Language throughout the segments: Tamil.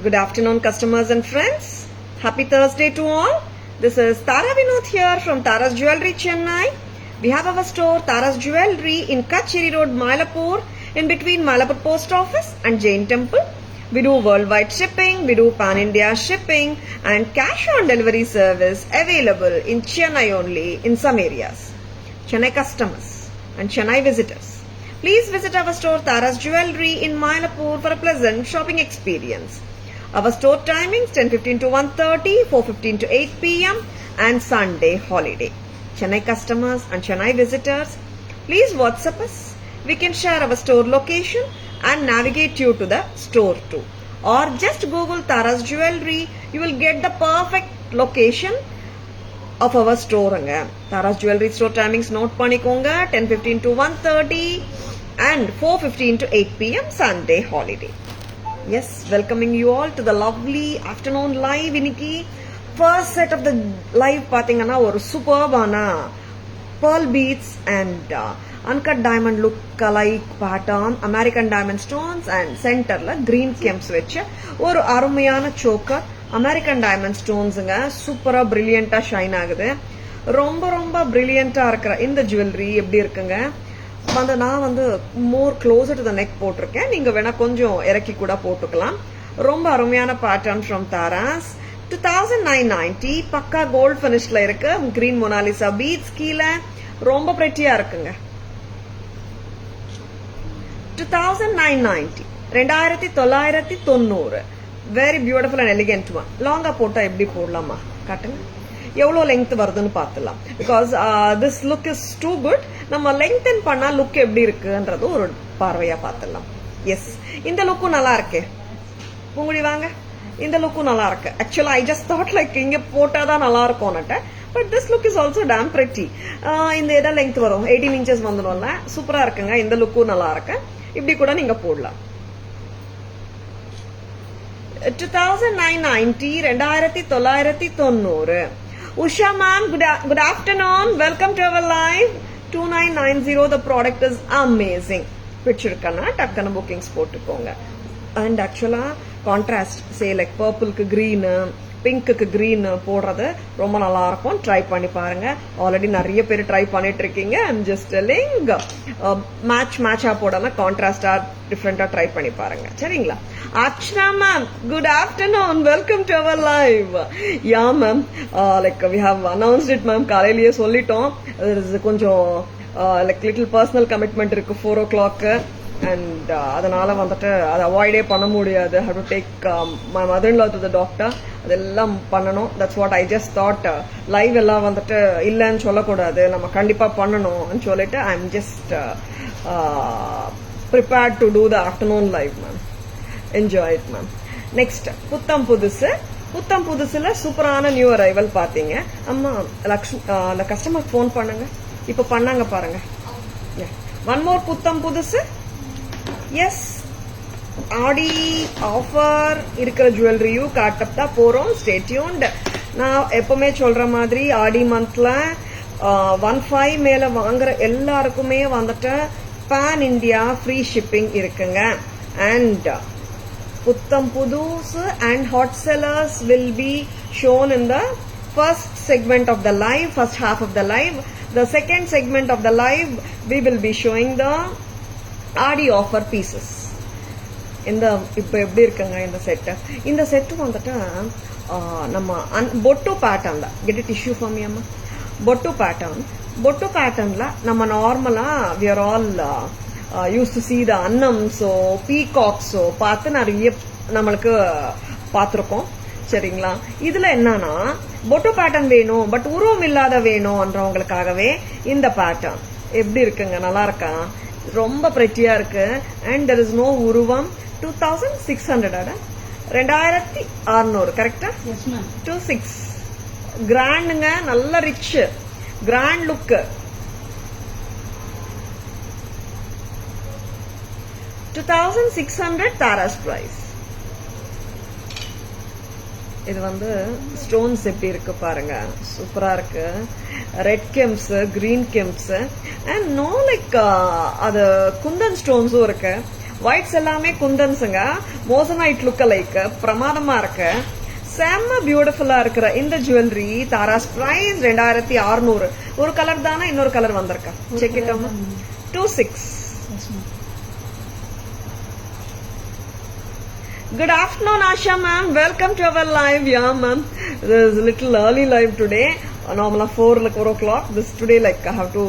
Good afternoon, customers and friends. Happy Thursday to all. This is Tara Vinod here from Tara's Jewelry, Chennai. We have our store Tara's Jewelry in Kacheri Road, Mylapore, in between Mylapore Post Office and Jain Temple. We do worldwide shipping, we do pan-India shipping and cash on delivery service available in Chennai only in some areas. Chennai customers and Chennai visitors, please visit our store Tara's Jewelry in Mylapore for a pleasant shopping experience. Our store timings 10:15 to 1:30, 4:15 to 8 p.m. and Sunday holiday. Chennai customers and Chennai visitors, please WhatsApp us. We can share our store location and navigate you to the store too. Or just Google Tara's Jewelry, you will get the perfect location of our store. Tara's Jewelry store timings note panikonga 10:15 to 1:30 and 4:15 to 8 p.m. Sunday holiday. Yes, welcoming you all to the lovely afternoon live. Iniki first set of the live pathingana or superbana pearl beads and uncut diamond look alike pattern, American diamond stones and center la green gems vecha or arumayana choker American diamond stones nga super brilliant shine agudhu. Romba brilliant இருக்கற இந்த jewelry எப்படி இருக்குங்க? நான் வந்து more closer to the neck போட்டிருக்கேன். நீங்க வேணா கொஞ்சம் இறக்கி கூட போட்டுக்கலாம். ரொம்ப அருமையான pattern from Tara's. 2990 பக்கா gold finishல இருக்கு. green Monalisa beads கீழே ரொம்ப prettyயா இருக்குங்க. 2990 2990 very beautiful and elegant one. லாங்கா போட்டா எப்படி போடலாமா காட்டுங்க. எவ்வளோ லெங்த் வருதுன்னு பார்த்துலாம். Because this look is too good. நம்ம லெங்தன் பண்ணா லுக் எப்படி இருக்குன்றது ஒரு பார்வையா பார்த்துடலாம். எஸ், இந்த லுக்கும் நல்லா இருக்கே. உங்களுடைய வாங்க, இந்த லுக்கும் நல்லா இருக்கு. ஆக்சுவலா ஐ ஜஸ்ட் தாட் லைக் இங்க போட்டாதான் நல்லா இருக்கும்னுட்டு. But this look is also damn pretty. இந்த எதா லெங்த் வரும் 18 inches வந்துடும்ல, சூப்பரா இருக்குங்க. இந்த லுக்கும் நல்லா இருக்கு. இப்படி கூட நீங்க போடலாம். 2990 2990. Usha ma'am, good afternoon. Welcome to our live. 2990. The product is amazing. பிடிச்சிருக்கனா டக்குன்னு bookings போட்டுக்கோங்க. And actually contrast say like purple க்கு green, pink க்கு green போடுறது ரொம்ப நல்லா இருக்கும். ட்ரை பண்ணி பாருங்க. ஆல்ரெடி நிறைய பேர் ட்ரை பண்ணிட்டு இருக்கீங்க. I'm just telling மேட்சா போடாம கான்ட்ராஸ்டா டிஃபரெண்டா ட்ரை பண்ணி பாருங்க. சரிங்களா? Archana ma'am, good afternoon. Welcome to our live. Yeah ma'am, like we have announced it ma'am. காலையிலேயே சொல்லிட்டோம். There is கொஞ்சம் like little personal commitment இருக்கு 4 o'clock and அதனால வந்துட்டு அதை அவாய்டே பண்ண முடியாது. Have to take my mother-in-law to the doctor. அதெல்லாம் பண்ணணும். That's what I just thought. Live எல்லாம் வந்துட்டு இல்லைன்னு சொல்லக்கூடாது, நம்ம கண்டிப்பா பண்ணணும்னு சொல்லிட்டு I'm just prepared to do the afternoon live ma'am. Enjoy it ma'am. Next, புத்தம் புதுசுல சூப்பரான நியூ அரைவல் பாத்தீங்க. அம்மா கஸ்டமர் போன் பண்ணுங்க. இப்ப பண்ணாங்க பாருங்க. ஒன் மோர் புத்தம் புதுசு. எஸ், ஆடி ஆஃபர் இருக்கிற ஜுவல்லரியும் காட்டப்பா போறோம். Stay tuned. நான் எப்பவுமே சொல்ற மாதிரி ஆடி மந்த்ல 15 மேல வாங்குற எல்லாருக்குமே வந்துட்டு pan India free shipping இருக்குங்க. And புத்தம் புதுசு and hot sellers will be shown in the first segment of the live, first half of the live. The second segment of the live, we will be showing the Adi offer pieces. இந்த இப்ப எப்படி இருக்குங்க இந்த செட்? இந்த செட் வந்துட்டு நம்ம பொட்டு பேட்டர்ன்ல கெட் டிஷ்யூ ஃபார் மீ அம்மா. பொட்டு பேட்டர்ன்ல நம்ம நார்மலா we are all used to see the annamஸோ பீகாக்ஸோ பார்த்து நிறைய நம்மளுக்கு பார்த்துருக்கோம். சரிங்களா? இதுல என்னன்னா பொட்டு பேட்டர்ன் வேணும் பட் உருவம் இல்லாத வேணும்ன்றவங்களுக்காகவே இந்த பேட்டர்ன். எப்படி இருக்குங்க? நல்லா இருக்கா? ரொம்ப பிரெட்டியா இருக்கு. அண்ட் there is no உருவம். 2600 2600 கரெக்டா? 26 கிராண்டுங்க. நல்ல rich grand look. 2600 Tara's price. இது வந்து ஸ்டோன்ஸ் எப்படி இருக்கு பாருங்க, சூப்பரா இருக்கு. Red gems, green gems and no like அது குந்தன் ஸ்டோன்ஸும் இருக்கு. ஒயிட்ஸ் எல்லாமே குந்தன்ஸுங்க. மோசனைட் லுக் லைக் பிரமாதமா இருக்கு. செம்ம பியூட்டிஃபுல்லா இருக்கிற இந்த ஜுவல்லரி தாராஸ் பிரைஸ் 2600. ஒரு கலர் தானே, இன்னொரு கலர் வந்திருக்கா? Check it 26. Good afternoon, Asha ma'am. Welcome to our live. Yeah, ma'am. This is a little early live today. Normally 4 o'clock. This today, like I have to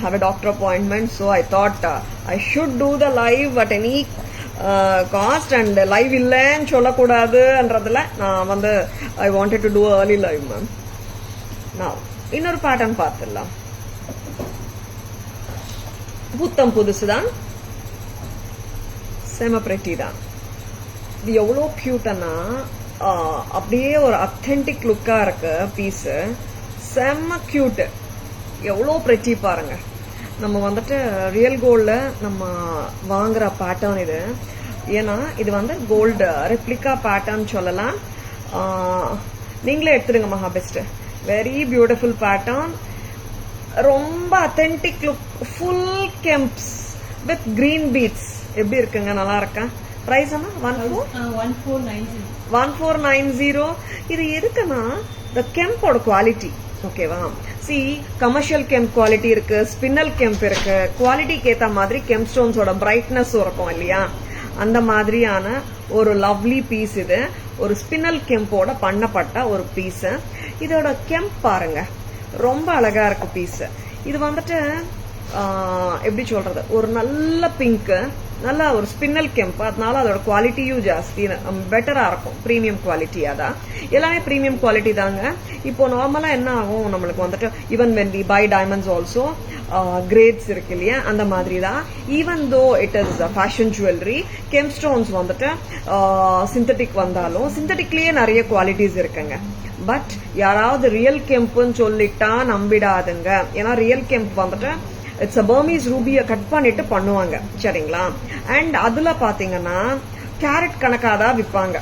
have a doctor appointment, so I thought I should do the live at any cost. And live illan solla kodadu andradhula நான் வந்து I wanted to do early live, ma'am. Now இன்னொரு pattern பார்த்துடலாம். புத்தம் புதுசுதான், செம pretty தான். இது எவ்வளோ கியூட்டனா அப்படியே ஒரு அத்தென்டிக் லுக்கா இருக்கு பீஸ். செம்ம கியூட், எவ்வளோ பிரெட்டி பாருங்க. நம்ம வந்துட்டு ரியல் கோல்ட்ல நம்ம வாங்குற பேட்டர்ன் இது. ஏன்னா இது வந்து கோல்டு ரெப்ளிகா பேட்டர்ன் சொல்லலாம். நீங்களே எடுத்துடுங்க மகா பெஸ்ட். வெரி பியூட்டிஃபுல் பேட்டர்ன், ரொம்ப authentic look, full kemps with green beads. எப்படி இருக்குங்க? நல்லா இருக்கா? பிரைஸ் 1490. இது எதுக்குன்னா இந்த கெம்போட குவாலிட்டி. ஓகேவா? சி கமர்ஷியல் கெம்ப் குவாலிட்டி இருக்கு, ஸ்பின்னல் கெம்ப் இருக்கு. குவாலிட்டிக்கு ஏத்த மாதிரி கெம்ப் ஸ்டோன்ஸோட பிரைட்னஸ் இருக்கும் இல்லையா? அந்த மாதிரியான ஒரு லவ்லி பீஸ் இது. ஒரு ஸ்பின்னல் கெம்போட பண்ணப்பட்ட ஒரு பீஸ். இதோட கெம்ப் பாருங்க, ரொம்ப அழகா இருக்கு பீஸ். இது வந்துட்டு எப்படி சொல்றது, ஒரு நல்ல பிங்க், நல்ல ஒரு ஸ்பின்னல் கெம்ப். அதனால அதோட குவாலிட்டியும் ஜாஸ்தி பெட்டரா இருக்கும். பிரீமியம் குவாலிட்டியா தான், எல்லாமே பிரீமியம் குவாலிட்டி தாங்க. இப்போ நார்மலா என்ன ஆகும் நம்மளுக்கு வந்துட்டு, even when we buy diamonds also grades இருக்கு இல்லையா? அந்த மாதிரி தான். Even though it is fashion jewellery, kemp stones வந்துட்டு சிந்தட்டிக் வந்தாலும் சிந்தட்டிக்லயே நிறைய குவாலிட்டிஸ் இருக்குங்க. பட் யாராவது ரியல் கெம்ப்னு சொல்லிட்டா நம்பிடாதுங்க. ஏன்னா ரியல் கெம்ப் வந்துட்டு இட்ஸ் பர்மீஸ் ரூபியை கட் பண்ணிட்டு பண்ணுவாங்க, சரிங்களா? அண்ட் அதுல பாத்தீங்கன்னா கேரட் கணக்காதான் விற்பாங்க.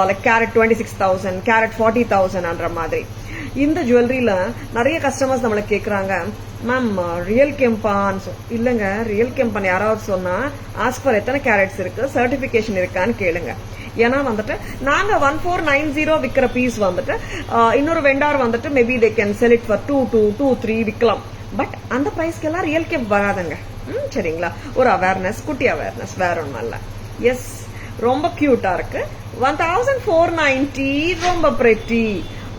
லைக் கேரட் 26,000, கேரட் 40,000 மாதிரி. இந்த ஜுவல்லரியில நிறைய கஸ்டமர்ஸ் நம்மள கேக்குறாங்க, மேம் ரியல் கெம்பான்னு. இல்லங்க, ரியல் கெம்பான் யாராவது சொன்னா ஆஸ்க் ஃபார் எத்தனை கேரட்ஸ் இருக்கு, சர்டிபிகேஷன் இருக்கான்னு கேளுங்க. ஏன்னா வந்துட்டு நாங்க 1490 விக்கிற பீஸ் வந்துட்டு இன்னொரு வெண்டார் வந்துட்டு maybe they can sell it for 2-3 விற்கலாம். பட் அந்த பிரைஸ்க்கு எல்லாம் ரியல் கெம்ப் வராதுங்க. சரிங்களா? ஒரு அவேர்னஸ், குட்டி அவேர்னஸ், வேற ஒன்றும் இல்ல. எஸ், ரொம்ப கியூட்டா இருக்கு. 1490, ரொம்ப pretty.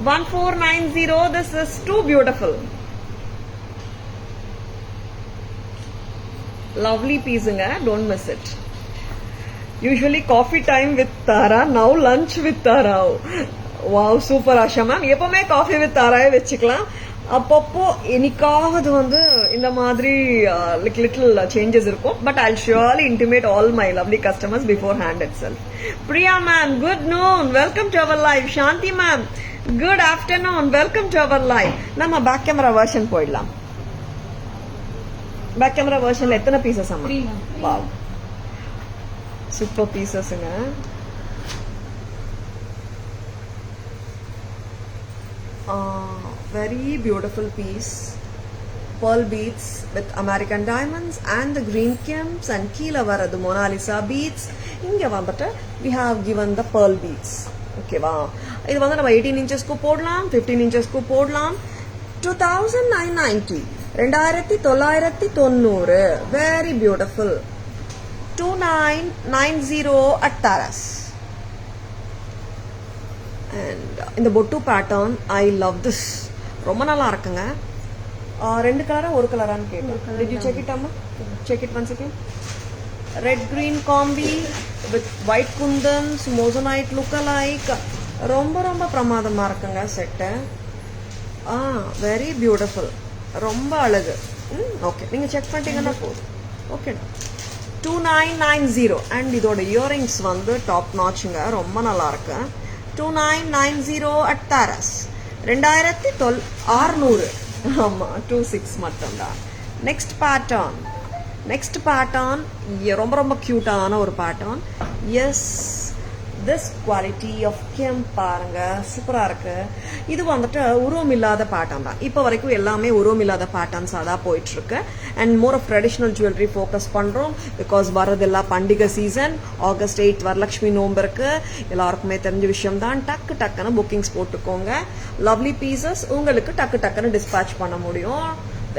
1490, this is too beautiful. Lovely pieceங்க, don't miss it. Usually coffee time with Tara, now lunch with Tara. Wow, super Asha ma'am. எப்பவுமே coffee with Tara வச்சுக்கலாம். அப்பப்போ என்னைக்காவது வந்து இந்த மாதிரி லிட்டில் சேஞ்சஸ் இருக்கும். But I surely intimate all my lovely customers beforehand itself. Priya ma'am, good noon, welcome to our live. Shanti ma'am, good afternoon, welcome to our live. நம்ம பேக் கேமரா வெர்ஷன் போயிடலாம். பேக் கேமரா வெர்ஷன்ல எத்தனை பீசஸ் அம்மா? வாவ், சூப்பர் பீசஸ்ங்க. Very beautiful piece, pearl beads with American diamonds and the green gems, and கீழ வரது Mona Lisa beads. இங்க வந்துட்டு we have given the pearl beads. ஓகேவா? இது வந்து நம்ம 18 inchesக்கு போடலாம், 15 inchesக்கு போடலாம். 2990, 2990. very beautiful. 2990 at Taras. And இந்த பொட்டு பேட்டர்ன் ஐ லவ் திஸ். ரொம்ப நல்லா இருக்குங்க. ரெண்டு கலரா ஒரு கலரான்னு கேட்டேன். Did you check it அம்மா? Check it once again. Red green combi with white kundans, moissanite look alike. ரொம்ப ரொம்ப பிரமாதமா இருக்குங்க செட்டு. வெரி பியூட்டிஃபுல், ரொம்ப அழகு. ஓகே, நீங்க செக் பண்ணிட்டீங்கன்னா போதும். ஓகே, 2990. அண்ட் இதோட இயரிங்ஸ் வந்து டாப் நாச்சுங்க, ரொம்ப நல்லா இருக்கு. 2990 at Taras. 2600. ஆமா, 26 மட்டும்தான். நெக்ஸ்ட் பேட்டர்ன் ரொம்ப ரொம்ப கியூட்டான ஒரு pattern. Yes, this quality of kim பாருங்க சூப்பரா இருக்கு. இது வந்துட்டு உருவம் இல்லாத பேட்டர்ன் தான். இப்போ வரைக்கும் எல்லாமே உருவம் இல்லாத பேட்டர்ன்ஸா தான் போயிட்டு இருக்கு. And more of traditional jewellery focus பண்றோம். பிகாஸ் வரதெல்லாம் பண்டிகை சீசன். ஆகஸ்ட் 8 வரலட்சுமி நோம்பு இருக்கு. எல்லாருக்குமே தெரிஞ்ச விஷயம் தான். டக்குன்னு புக்கிங்ஸ் போட்டுக்கோங்க. லவ்லி பீசஸ் உங்களுக்கு டக்குன்னு டிஸ்பேட்ச் பண்ண முடியும்.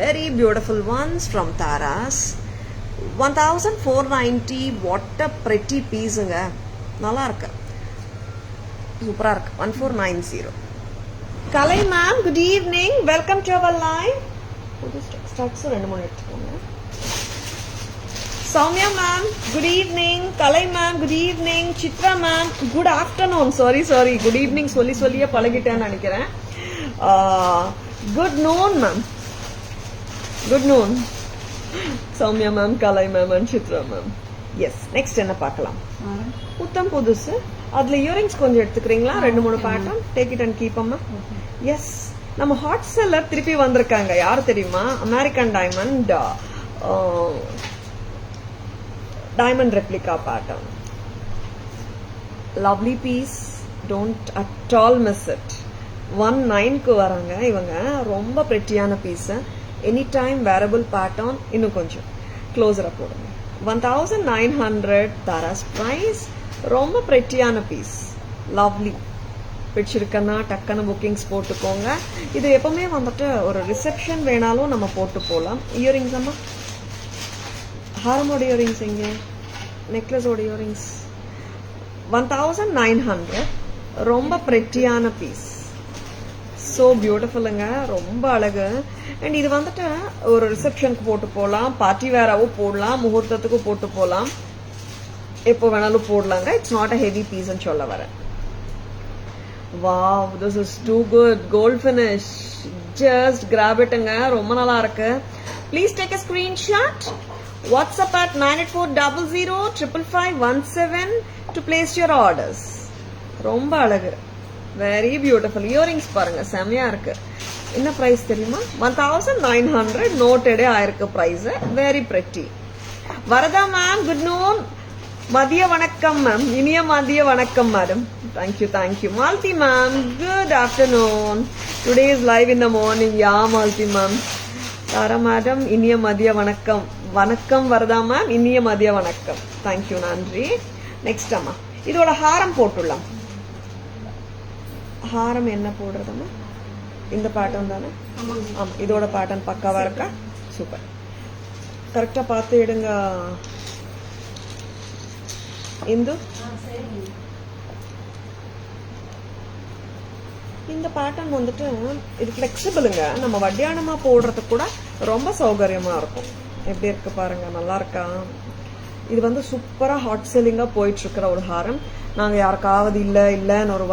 Very beautiful ones from Taras. 1490. What a pretty பீஸுங்க. நல்லா இருக்கு, சூப்பரா இருக்கு. 1490. Kalai ma'am good evening, welcome to our live. புது ஸ்டாக்ஸ் 2-3 எடுத்துக்கோங்க. Soumya ma'am good evening. Kalai ma'am good evening. Chitra ma'am good afternoon. Sorry good evening சொல்லியே பழகிட்டேன்னு நினைக்கிறேன். Good noon ma'am, good noon. Soumya ma'am, Kalai ma'am and Chitra ma'am. Yes, next என்ன பார்க்கலாம்? புத்தம் புதுசு. அதுல இயரிங்ஸ் கொஞ்சம் எடுத்துக்கிறீங்களா? 2-3 pattern. Take it and keep அம்மா. எஸ், நம்ம ஹாட் செல்லர் திருப்பி வந்திருக்காங்க. யார் தெரியுமா? American diamond replica pattern. Lovely piece, don't at all miss it. 19க்கு வராங்க இவங்க. ரொம்ப பிரெட்டியான piece. Any time wearable pattern. இன்னும் கொஞ்சம் க்ளோஸரா போடுங்க. 1900 தாராஸ் பிரைஸ். ரொம்ப பிரெட்டியான பீஸ். லவ்லி. பிடிச்சிருக்கன்னா டக்குன்னு புக்கிங்ஸ் போட்டுக்கோங்க. இது எப்பவுமே வந்துட்டு ஒரு ரிசப்ஷன் வேணாலும் நம்ம போட்டு போகலாம். இயரிங்ஸ் அம்மா, ஹாரமோட இயரிங்ஸ் எங்க? நெக்லஸோட இயரிங்ஸ் 1900. ரொம்ப பிரெட்டியான பீஸ். ஸோ பியூட்டிஃபுல்லுங்க, ரொம்ப அழகு. அண்ட் இது வந்துட்டு ஒரு ரிசப்ஷனுக்கு போட்டு போகலாம், பார்ட்டி வேராவும் போடலாம், முகூர்த்தத்துக்கு போட்டு போகலாம், எப்போ வேணாலும் போடலாங்க. இட்ஸ் நாட் அ ஹெவி பீஸ்ன்னு சொல்ல வரேன். Wow, this is too good. Gold finish. Just grab இட்டுங்க, ரொம்ப நல்லா இருக்கு. Please take a screenshot. WhatsApp at 9840055517 to place your orders. ரொம்ப அழகு, வெரி பியூட்டிஃபுல். இயரிங்ஸ் பாருங்க, செமையா இருக்கு. என்ன பிரைஸ் தெரியுமா? 1900. நோட்டடே ஆயிருக்கு price. Very pretty. Varada ma'am good noon. மதிய வணக்கம் மேம். இனிய மதிய வணக்கம் madam. Thank you. Malti ma'am good afternoon. Today is live in the morning. Yeah Malti ma'am. Tara madam இனிய மதிய வணக்கம். வணக்கம் வரதா மேம், இனிய மதிய வணக்கம். தேங்க்யூ, நன்றி. நெக்ஸ்ட் அம்மா, இதோட ஹாரம் போட்டுடலாம். ஹாரம் என்ன போடுறதுன்னா இந்த பேட்டர்ன் தானே? ஆமா, இதோட பேட்டர்ன் பக்காவா இருக்கா? சூப்பர். கரெக்டா பார்த்து எடுங்க இந்து. இந்த பேட்டர்ன் வந்துட்டு இது பிளெக்சிபிளுங்க. நம்ம வட்டியானமா போடுறதுக்கு கூட ரொம்ப சௌகரியமா இருக்கும். எப்படி இருக்கு பாருங்க, நல்லா இருக்கா? இது வந்து சூப்பரா ஹாட் செல்லிங்கா போயிட்டு இருக்கிற ஒரு ஹாரம். நாங்க யாருக்காவது இல்லன்னு ஒரு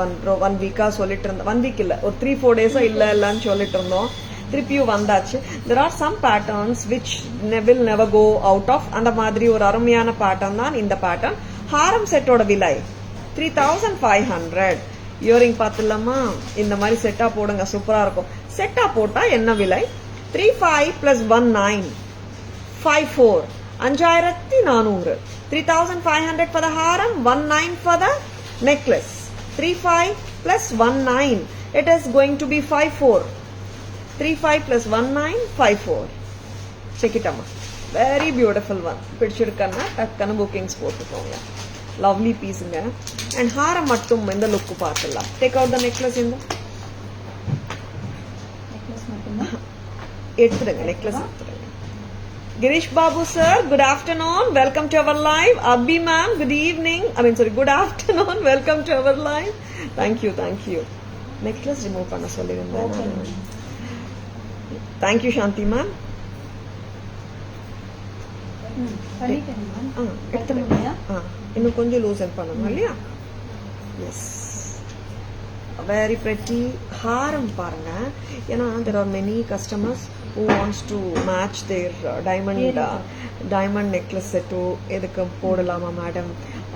ஒன் வீக்கா சொல்லிட்டு இருந்தோம். 1 வீக் இல்ல, ஒரு 3-4 டேஸா இல்லன்னு சொல்லிட்டு இருந்தோம். திருப்பியும் வந்தாச்சு. there are some patterns which will never go out of. அந்த மாதிரி ஒரு அருமையான பேட்டர்ன் தான் இந்த பேட்டர்ன். ஹாரம் செட்டோட விலை 3500. இயரிங் பார்த்துலாமா? இந்த மாதிரி செட்டா போடுங்க, சூப்பரா இருக்கும். செட்டா போட்டா என்ன விலை? 35 plus 19 54. 5400. 3500 for the haram, 19 for the necklace. 35 plus 19. It is going to be 54. 35 plus 19 54. Check it out. Very beautiful one. பிடிச்சிருக்கன்னா டக்குன்னு புக்கிங்ஸ் போட்டுக்கோங்க. லவ்லி பீஸுங்க. அண்ட் ஹாரம் மட்டும் இந்த லுக்கு பார்த்துடலாம். Take out the necklace. இந்த எடுத்துடுங்க, necklace எடுத்துடுங்க. Girish Babu sir, good afternoon. Welcome to our live. Abhi ma'am, good evening. Good afternoon. Welcome to our live. Thank you. Necklace remove panna sollirundhen. Thank you Shanti ma'am. பண்ணிட்டேன் மேம். எடுத்துறீங்களா? இன்னும் கொஞ்சம் லூசன் பண்ணணும் இல்லையா? Yes, very pretty. ஹாரம் பாருங்க. ஏன்னா there are many customers who wants to match their diamond necklace set to எதுக்கு போடலாமா மேடம்?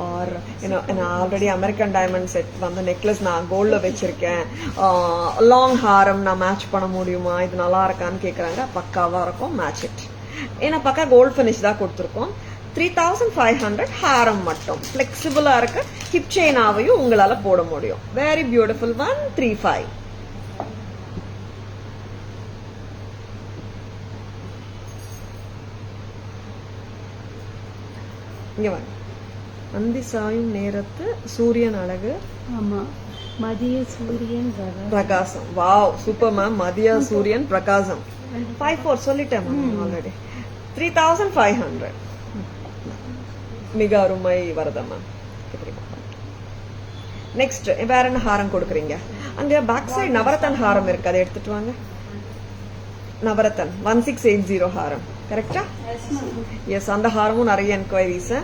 ஆர் நான் ஆல்ரெடி அமெரிக்கன் டைமண்ட் செட் வந்து நெக்லஸ் நான் கோல்டில் வச்சிருக்கேன், லாங் ஹாரம் நான் மேட்ச் பண்ண முடியுமா, இது நல்லா இருக்கான்னு கேட்குறாங்க. பக்காவாக இருக்கும், மேட்ச் இட். ஏன்னா பக்கா கோல்ட் ஃபினிஷ் தான் கொடுத்துருக்கோம். 3500 ஹாரம் மட்டும் ஃபிளெக்சிபிளா இருக்கு. ஹிப் செயினாவையும் உங்களால போட முடியும். Very beautiful one. 35. இங்க வாங்க. அந்தி சாயும் நேரத்து சூரியன் அழகு. ஆமா, மதிய சூரியன் பிரகாசம். Wow, super ma'am. மதிய சூரியன் பிரகாசம். 54 சொல்லிட்டேன் மேம் ஆல்ரெடி. 3500 மிக அருமை வரதா மேம். நெக்ஸ்ட் வேற என்ன ஹாரம் கொடுக்குறீங்க? அங்க பேக் சைடு நவரத்தன் ஹாரம் இருக்கு, அதை எடுத்துட்டு வாங்க. நவரத்தன் 1680 ஹாரம் கரெக்டா? எஸ், அந்த ஹாரமும் நிறைய என்கொயரிஸ்.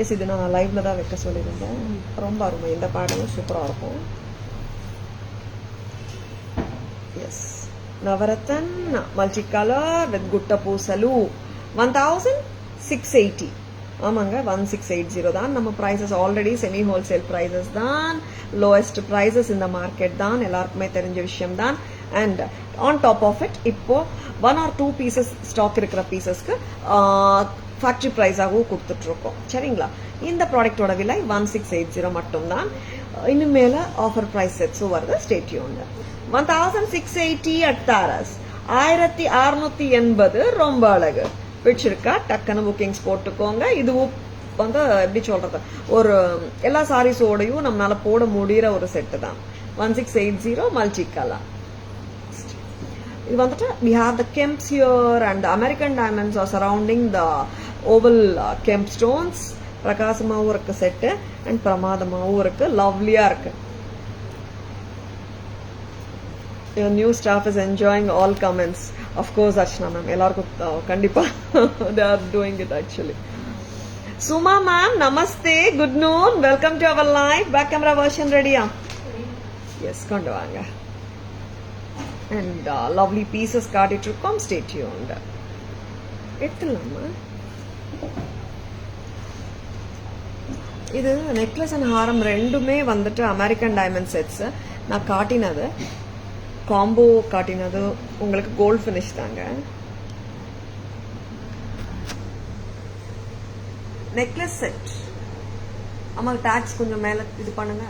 எஸ், இது நான் லைவ்ல தான் வைக்க சொல்லியிருந்தேன். ரொம்ப அருமை. இந்த பேட்டர்னும் சூப்பரா இருக்கும். Yes, navratan multi colour with gutta pusalu 1680. ஆமாங்க, 1680 தான் நம்ம prices. Already semi wholesale prices தான், லோயஸ்ட் ப்ரைசஸ் இந்த மார்க்கெட் தான், எல்லாருக்குமே தெரிஞ்ச விஷயம் தான். And on top of it இப்போ 1 or 2 பீசஸ் ஸ்டாக் இருக்கிற பீசஸ்க்கு ஃபேக்டரி ப்ரைஸாகவும் கொடுத்துட்டு இருக்கோம். சரிங்களா? இந்த ப்ராடக்டோட விலை 1680 மட்டும் தான். இனிமேல ஆஃபர் ப்ரைஸ் செட்ஸும் வருது. Stay tuned. 1680 அட் தாராஸ். 1680 ரொம்ப அழகு. பிடிச்சிருக்கா? டக்குன்னு புக்கிங்ஸ் போட்டுக்கோங்க. இதுவும் வந்து எப்படி சொல்றது, ஒரு எல்லா சாரீஸோடையும் நம்மளால போட முடியற ஒரு செட்டு தான். 1680 மல்டி கலர். இது வந்துட்டு we have the kemps here and the American diamonds are surrounding the oval kemp stones. பிரகாசமாவும் இருக்கு செட்டு அண்ட் பிரமாதமாவும் இருக்கு. லவ்லியா இருக்கு. Your new staff is enjoying all comments. Of course, Archana ma'am. எல்லாருக்கும் கண்டிப்பா they are doing it actually. Suma ma'am, namaste. Good noon. Welcome to our live. Back camera version ready? Yes, கொண்டு வாங்க. And lovely pieces காட்டிட்டு இருக்கோம். Stay tuned. எடுத்துலாமா? இது நெக்லஸ் அண்ட் ஹாரம் ரெண்டுமே வந்துட்டு அமெரிக்கன் டைமண்ட் செட்ஸ். நான் காட்டினது காம்போ, காட்டினது உங்களுக்கு கோல்ட் ஃபினிஷ் தாங்க. Necklace set. ஆமா, டேக்ஸ் கொஞ்சம் மேல இது பண்ணுங்க.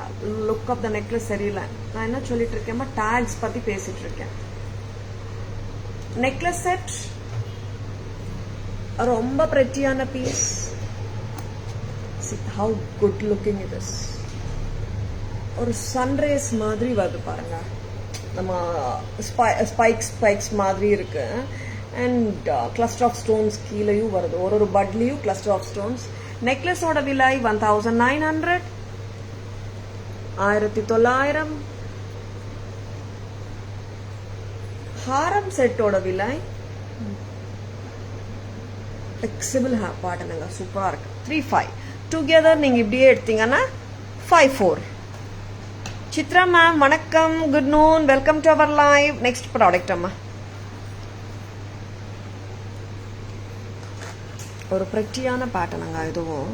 லுக் ஆஃப் த நெக்லஸ் சரியில்லை. நான் என்ன சொல்லிட்டு இருக்கேன், டேக்ஸ் பத்தி பேசிட்டு இருக்கேன். நெக்லஸ் செட் ரொம்ப பிரெட்டியான piece. See how good looking it is. ஒரு சன்ரைஸ் மாதிரி வருது பாருங்க. நம்ம ஸ்பைக்ஸ் மாதிரி இருக்கு. அண்ட் கிளஸ்டர் ஆஃப் ஸ்டோன்ஸ் கீழேயும் வருது. ஒரு பட்லயும் கிளஸ்டர் ஆஃப் ஸ்டோன்ஸ். நெக்லஸோட விலை 1900. 1900. ஹாரம் செட்டோட விலை ஃபிளெக்சிபிள் பாட்டனுங்க, சூப்பரா இருக்கு. 35. டுகெதர் நீங்க இப்படியே எடுத்தீங்கன்னா 54. சித்ரா மேம் வணக்கம். Good noon. Welcome to our live. Next product அம்மா. ஒரு பிரெட்டியான பேட்டர்னுங்க இதுவும்.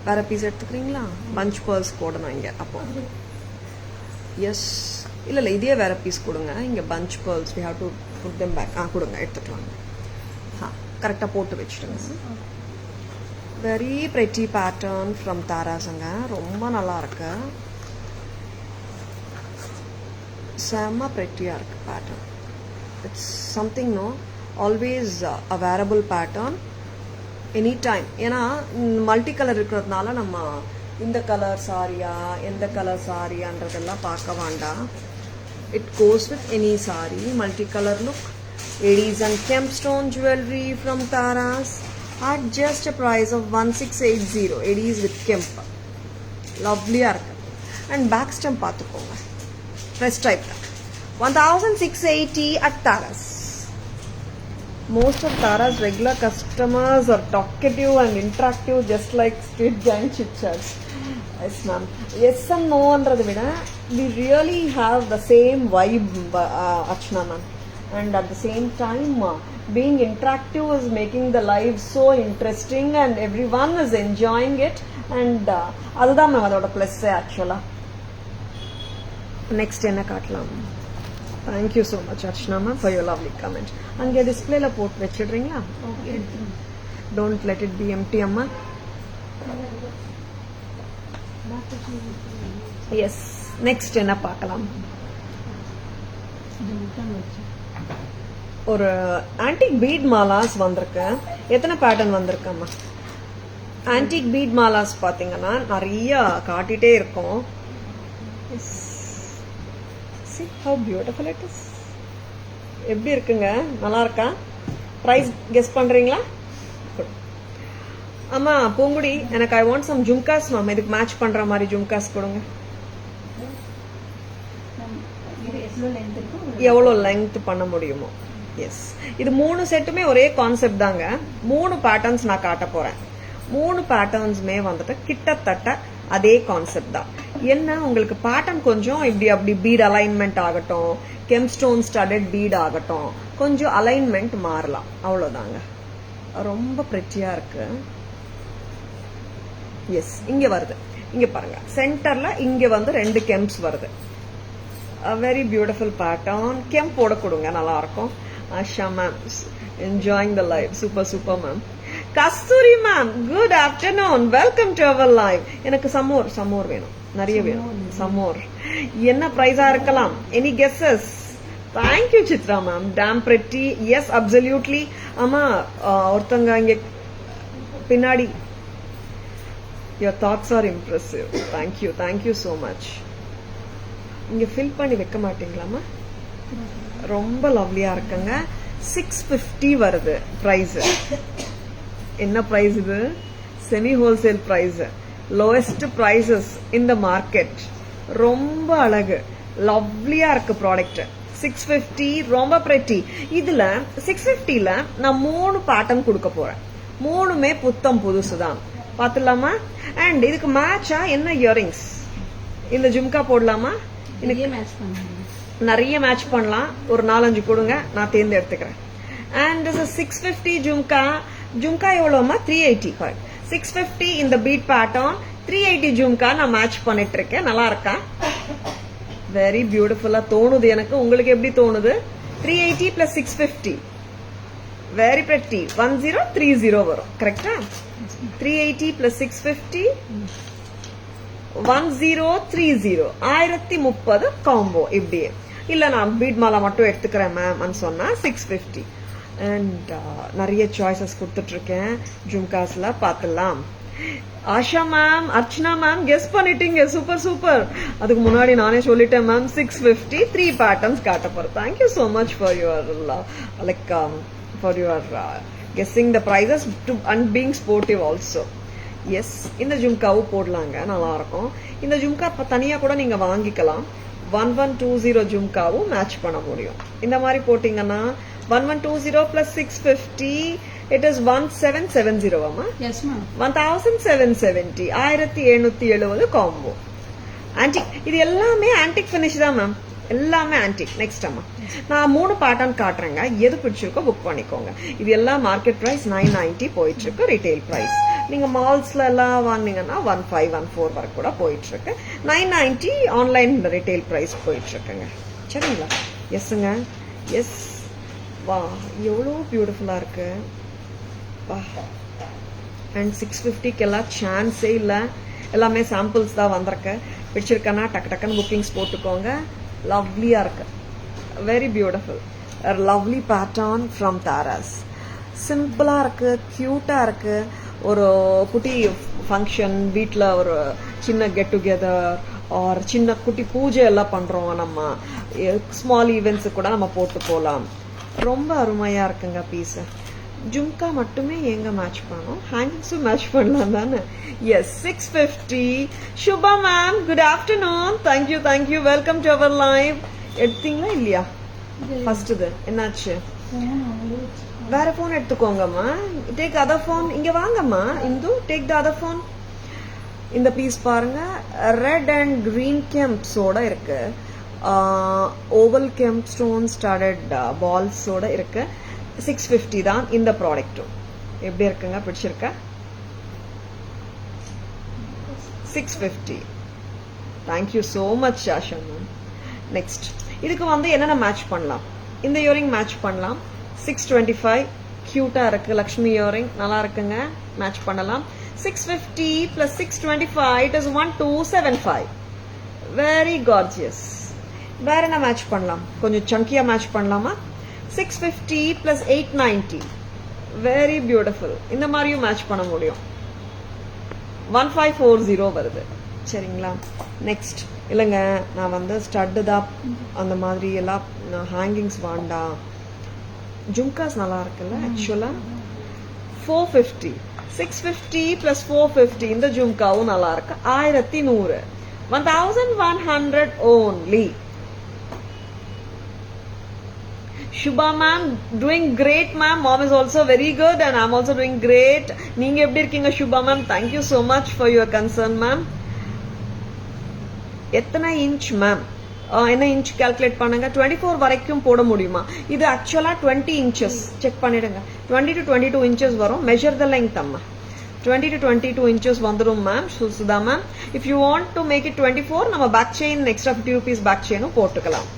வேற பீஸ் எடுத்துக்கிறீங்களா? பஞ்ச் பேர்ல்ஸ் போடணும் இங்க. அப்போ எஸ், இல்ல இதே வேற பீஸ் கொடுங்க. இங்க punch pearls we have to put them back. கொடுங்க, எடுத்துட்டு வாங்க. கரெக்டா போட்டு வச்சுடுங்க. வெரி பிரெட்டி பேட்டர்ன் ஃப்ரம் தாராஸுங்க. ரொம்ப நல்லா இருக்கு. செம்ம பிரெட்டியா இருக்கு pattern. It's something no always a wearable pattern any time. ஏன்னா மல்டி கலர் இருக்கிறதுனால நம்ம இந்த கலர் சாரியா எந்த கலர் சாரியான்றதெல்லாம் பார்க்க வேண்டாம். It goes with any sorry. Multi colour look. Ladies and Kempstone jewelry from Taras at just a price of 1680. Ladies with Kemp. Lovely இருக்கு. And back stem பார்த்துக்கோங்க. Press type. 1680 at Taras. Most of Tara's regular customers are talkative and interactive, just like street gang chit chats. Yes, ma'am. Yes and no andradhu vida, we really have the same vibe, Archana ma'am. And at the same time, being interactive is making the live so interesting and everyone is enjoying it. And adudha ma'am adoda plus actually. Next enna kaatlam. Thank you so much Archana ma'am for your lovely comment. Ange display la port vechidringla. Okay. Don't let it be empty அம்மா. எஸ், நெக்ஸ்ட் என்ன பார்க்கலாம்? ஒரு ஆன்டிக் பீட் மாலாஸ் வந்திருக்கு. எத்தனை பேட்டர்ன் வந்திருக்கம்மா? ஆன்டிக் பீட் மாலாஸ் பாத்தீங்கன்னா நிறைய காட்டிட்டே இருக்கும். See how beautiful it is. எப்படி இருக்குங்க? நல்லா இருக்கா? பிரைஸ் கெஸ் பண்றீங்களா? ஆமா பூங்குடி, எனக்கு I want some jhumkas ma'am. இதுக்கு மேட்ச் பண்ற மாதிரி ஜும்காஸ் கொடுங்க. எவ்வளோ லெங்த் பண்ண முடியுமோ. எஸ், இது 3 செட்டுமே ஒரே கான்செப்ட் தாங்க. 3 பேட்டர்ன்ஸ் நான் காட்ட போறேன். 3 பேட்டர்ன்ஸ்மே வந்துட்டு கிட்டத்தட்ட அதே கான்செப்ட் தான். என்ன உங்களுக்கு பேட்டர்ன் கொஞ்சம் இப்படி அப்படி பீட் அலைன்மெண்ட் ஆகட்டும், கெம்ஸ்டோன் ஸ்டடட் பீட் ஆகட்டும், கொஞ்சம் அலைன்மெண்ட் மாறலாம், அவ்வளவுதாங்க. ரொம்ப பிரிட்டியா இருக்கு. எஸ், இங்க வருது. இங்க பாருங்க, சென்டர்ல இங்க வந்து 2 கெம்ப்ஸ் வருது. Very beautiful pattern. கெம்ப் போட கொடுங்க, நல்லா இருக்கும். Asha ma'am enjoying the live. Super super ma'am. Kasturi ma'am, good afternoon, welcome to our live. எனக்கு சமோர் வேணும், நிறைய வேணும் சமோர். என்ன பிரைஸா இருக்கலாம்? Any guesses? Thank you Chitra ma'am. Damn pretty. Yes, absolutely. ஆமா, ஒருத்தங்க இங்க பின்னாடி your thoughts are impressive. thank you so much. இங்க ஃபில் பண்ணி வைக்க மாட்டீங்களாமா? ரொம்ப லவ்லியா இருக்குங்க. 650 வருது பிரைஸ். என்ன பிரைஸ் இது? Semi wholesale price, lowest prices in the market. ரொம்ப அழகு, லவ்லியா இருக்கு ப்ராடக்ட். 650, ரொம்ப பிரெட்டி. இதுல 650ல நான் 3 பேட்டர்ன் கொடுக்க போறேன். 3மே புத்தம் புதுசுதான். பாத்துலாமா? அண்ட் இதுக்கு மேட்சா என்ன இயரிங்ஸ்? இந்த ஜும்கா போடலாமா? நிறைய மேட்ச் பண்ணலாம். ஒரு 4-5 கொடுங்க, நான் தேர்ந்தெடுத்துக்கிறேன். And this is 650 jhumka. Jhumka எவ்வளோமா? 380. 650 இந்த பீட் பேட்டர்ன், 380 ஜும்கா நான் மேட்ச் பண்ணிட்டு இருக்கேன். நல்லா இருக்கா? வெரி பியூட்டிஃபுல்லா தோணுது எனக்கு. உங்களுக்கு எப்படி தோணுது? 380 plus 650 வெரி பிரெட்டி. 1030 வரும். கரெக்டா? 380 plus 650 1030. 1030 காம்போ. இப்படியே இல்ல நான் பீட் மாலா மட்டும் எடுத்துக்கிறேன் மேம் சொன்னா 650. அண்ட் நிறைய சாய்ஸஸ் கொடுத்துட்டு இருக்கேன் ஜும்காஸ்ல. பாத்துலாம். Asha ma'am, Archana ma'am guess பண்ணிட்டீங்க. Super super. அதுக்கு முன்னாடி நானே சொல்லிட்டேன் மேம். 650 3 பேட்டர்ன்ஸ் காட்ட போறேன். Thank you so much for your like for your guessing the prices and being sportive also. Yes, இந்த ஜும்காவும் போடலாங்க, நல்லா இருக்கும். இந்த ஜும்கா தனியா கூட நீங்க வாங்கிக்கலாம். 1120 ஜும்காவும் மேட்ச் பண்ண முடியும். இந்த மாதிரி போட்டீங்கன்னா 1120 plus 650 it is 1770. அம்மா? Yes ma'am. 1770. 1770 காம்போ. ஆன்டிக். இது எல்லாமே ஆன்டிக் ஃபினிஷ் தான் மேம். எல்லாமே ஆன்டிக். நெக்ஸ்ட் அம்மா, நான் 3 பேட்டர்ன் காட்டுறேங்க. எது பிடிச்சிருக்கோ புக் பண்ணிக்கோங்க. இது எல்லாம் மார்க்கெட் பிரைஸ் 990 போயிட்டு இருக்கு. ரிட்டைல் பிரைஸ் நீங்க மால்ஸ்ல எல்லாம் வாங்கினீங்கன்னா 15, 14 வரைக்கும் கூட போயிட்டு இருக்கு. 990 ஆன்லைன் ரிட்டைல் பிரைஸ் போயிட்டு இருக்குங்க. சரிங்களா? எஸ்ங்க. எஸ். வா, எவ்வளோ பியூட்டிஃபுல்லா இருக்கு. வா. அண்ட் 650க்கு எல்லாம் சான்ஸே இல்லை. எல்லாமே சாம்பிள்ஸ் தான் வந்திருக்கு. பிடிச்சிருக்கேன்னா டக்கு டக்குன்னு புக்கிங்ஸ் போட்டுக்கோங்க. லவ்லியா இருக்கு. Very beautiful. Lovely pattern from Tara's. சிம்பிளா இருக்கு, கியூட்டா இருக்கு. ஒரு குட்டி ஃபங்க்ஷன், வீட்டில் ஒரு சின்ன கெட் டுகெதர் ஆர் சின்ன குட்டி பூஜை எல்லாம் பண்றோம் நம்ம. ஸ்மால் ஈவெண்ட்ஸு கூட நம்ம போட்டு போகலாம். ரொம்ப அருமையா இருக்குங்க பீஸ். ஜும்கா மட்டுமே எங்க மேட்ச் பண்ணோம், ஹேங்கிங்ஸும் மேட்ச் பண்ணலாம் தானே. Yes, 650. Subha ma'am, good afternoon. Thank you. Welcome to our live. எடுத்தீங்களா இல்லையா? ஃபர்ஸ்ட் இது என்னாச்சு? வேற போன் எடுத்துக்கோங்கம்மா. Take other phone. இங்க வாங்கம்மா Indu. Take the other phone. இந்த பீஸ் பாருங்க, ரெட் அண்ட் கிரீன் கெம்ப்ஸோட இருக்கு. ஓவல் கெம்ப் ஸ்டோன் ஸ்டார்டட் பால்ஸோட இருக்கு. 650 தான் இந்த ப்ராடக்ட்டும். எப்படி இருக்குங்க? பிடிச்சிருக்கா? 650. Thank you so much Asha ma'am. Next, இதுக்கு வந்து என்னென்ன மேட்ச் பண்ணலாம்? இந்த இயரிங் மேட்ச் பண்ணலாம். 625 கியூட்டா இருக்கு. லக்ஷ்மி இயரிங் நல்லா இருக்குங்க, மேட்ச் பண்ணலாம். 650 plus 625 it is 1275. Very gorgeous. வேற என்ன மேட்ச் பண்ணலாம்? கொஞ்சம் சங்கியா மேட்ச் பண்ணலாமா? 650 plus 890 வெரி பியூட்டிஃபுல். இந்த மாதிரியும் மேட்ச் பண்ண முடியும். 1540 வருது. சரிங்களா? நெக்ஸ்ட் இல்லைங்க, நான் வந்து ஸ்டட்டு தான் அந்த மாதிரி எல்லாம் ஹேங்கிங்ஸ் வேண்டாம். ஜும்காஸ் நல்லா இருக்குல்ல ஆக்சுவலா. 450 650 plus 450 இந்த ஜும்காவும் நல்லா இருக்கு. 1100 1100 only. Shubha ma'am doing great ma'am. Mom is also very good and I'm also doing great. நீங்க எப்படி இருக்கீங்க Shubha ma'am? Thank you so much for your concern ma'am. எத்தனை இன்ச் மேம்? என்ன இன்ச் கால்குலேட் பண்ணுங்க. 24 வரைக்கும் போட முடியுமா? இது ஆக்சுவலா 20 இன்ச்சஸ். செக் பண்ணிடுங்க. 20 to 22 இன்ச்சஸ் வரும். மெஷர் த லெங்த் அம்மா. 20 to 22 இன்ச்சஸ் வந்துடும் ma'am. Sudha ma'am, if you want to make it 24 நம்ம back chain extra 50 rupees back செயினும் போட்டுக்கலாம்.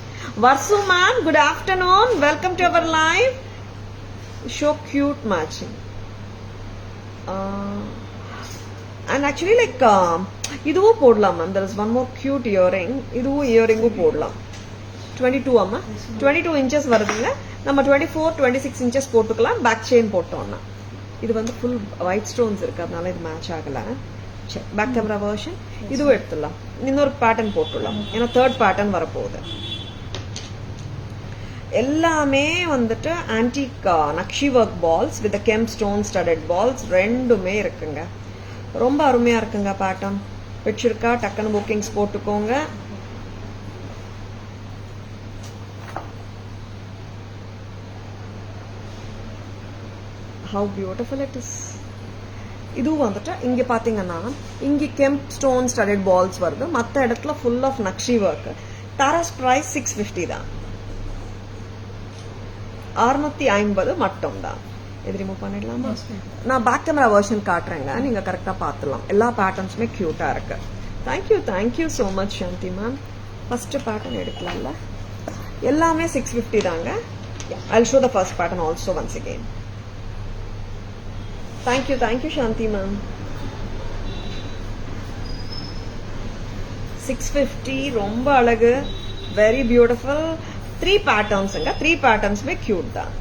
Varsu ma'am, good afternoon. Welcome to our live. So cute matching. And actually like இதுவும் போடலாம் ma'am. There is one more cute earring. இதுவும் இயரிங்கும் போடலாம். 22 அம்மா. 22 inches வருதுங்க. நம்ம 24 26 inches போட்டுக்கலாம். பேக் செயின் போட்டோம்னா. இது வந்து ஃபுல் ஒயிட் ஸ்டோன்ஸ் இருக்கு, அதனால இது மேட்ச் ஆகல. சரி, பேக் கேமரா வெர்ஷன் இதுவும் எடுத்துடலாம். இன்னொரு பேட்டர்ன் போட்டுடலாம், ஏன்னா தேர்ட் பேட்டர்ன் வரப்போகுது. எல்லாமே வந்துட்டு antique nakshi work balls with gem stone studded balls ரெண்டுமே இருக்குங்க. ரொம்ப அருமையா இருக்குங்க. பேட்டர்ன் பிடிச்சிருக்கா? டக்குன்னு புக்கிங்ஸ் போட்டுக்கோங்க. How beautiful it is. இதுவும் வந்துட்டு இங்க பாத்தீங்கன்னா இங்க கெம் ஸ்டோன் ஸ்டடட் பால்ஸ் வருது. மற்ற இடத்துல full of nakshi work. Tara's price 650 தான். 650 மட்டும் தான். இது ரிமூவ் பண்ணிடலாமா? நான் பேக் கேமரா வெர்ஷன் காட்டுறேங்க, நீங்க கரெக்டா பாத்துலாம். எல்லா பேட்டர்ன்ஸுமே கியூட்டா இருக்கு. Thank you so much Shanti ma'am. First pattern எடுக்கலாம்ல. எல்லாமே 650 தாங்க. I'll show the first pattern also once again. Thank you Shanti ma'am. 650 ரொம்ப அழகு, வெரி பியூட்டிஃபுல். 3 பேட்டர்ன்ஸ்ங்க. 3 பேட்டர்ன்ஸ்மே கியூட் தான்.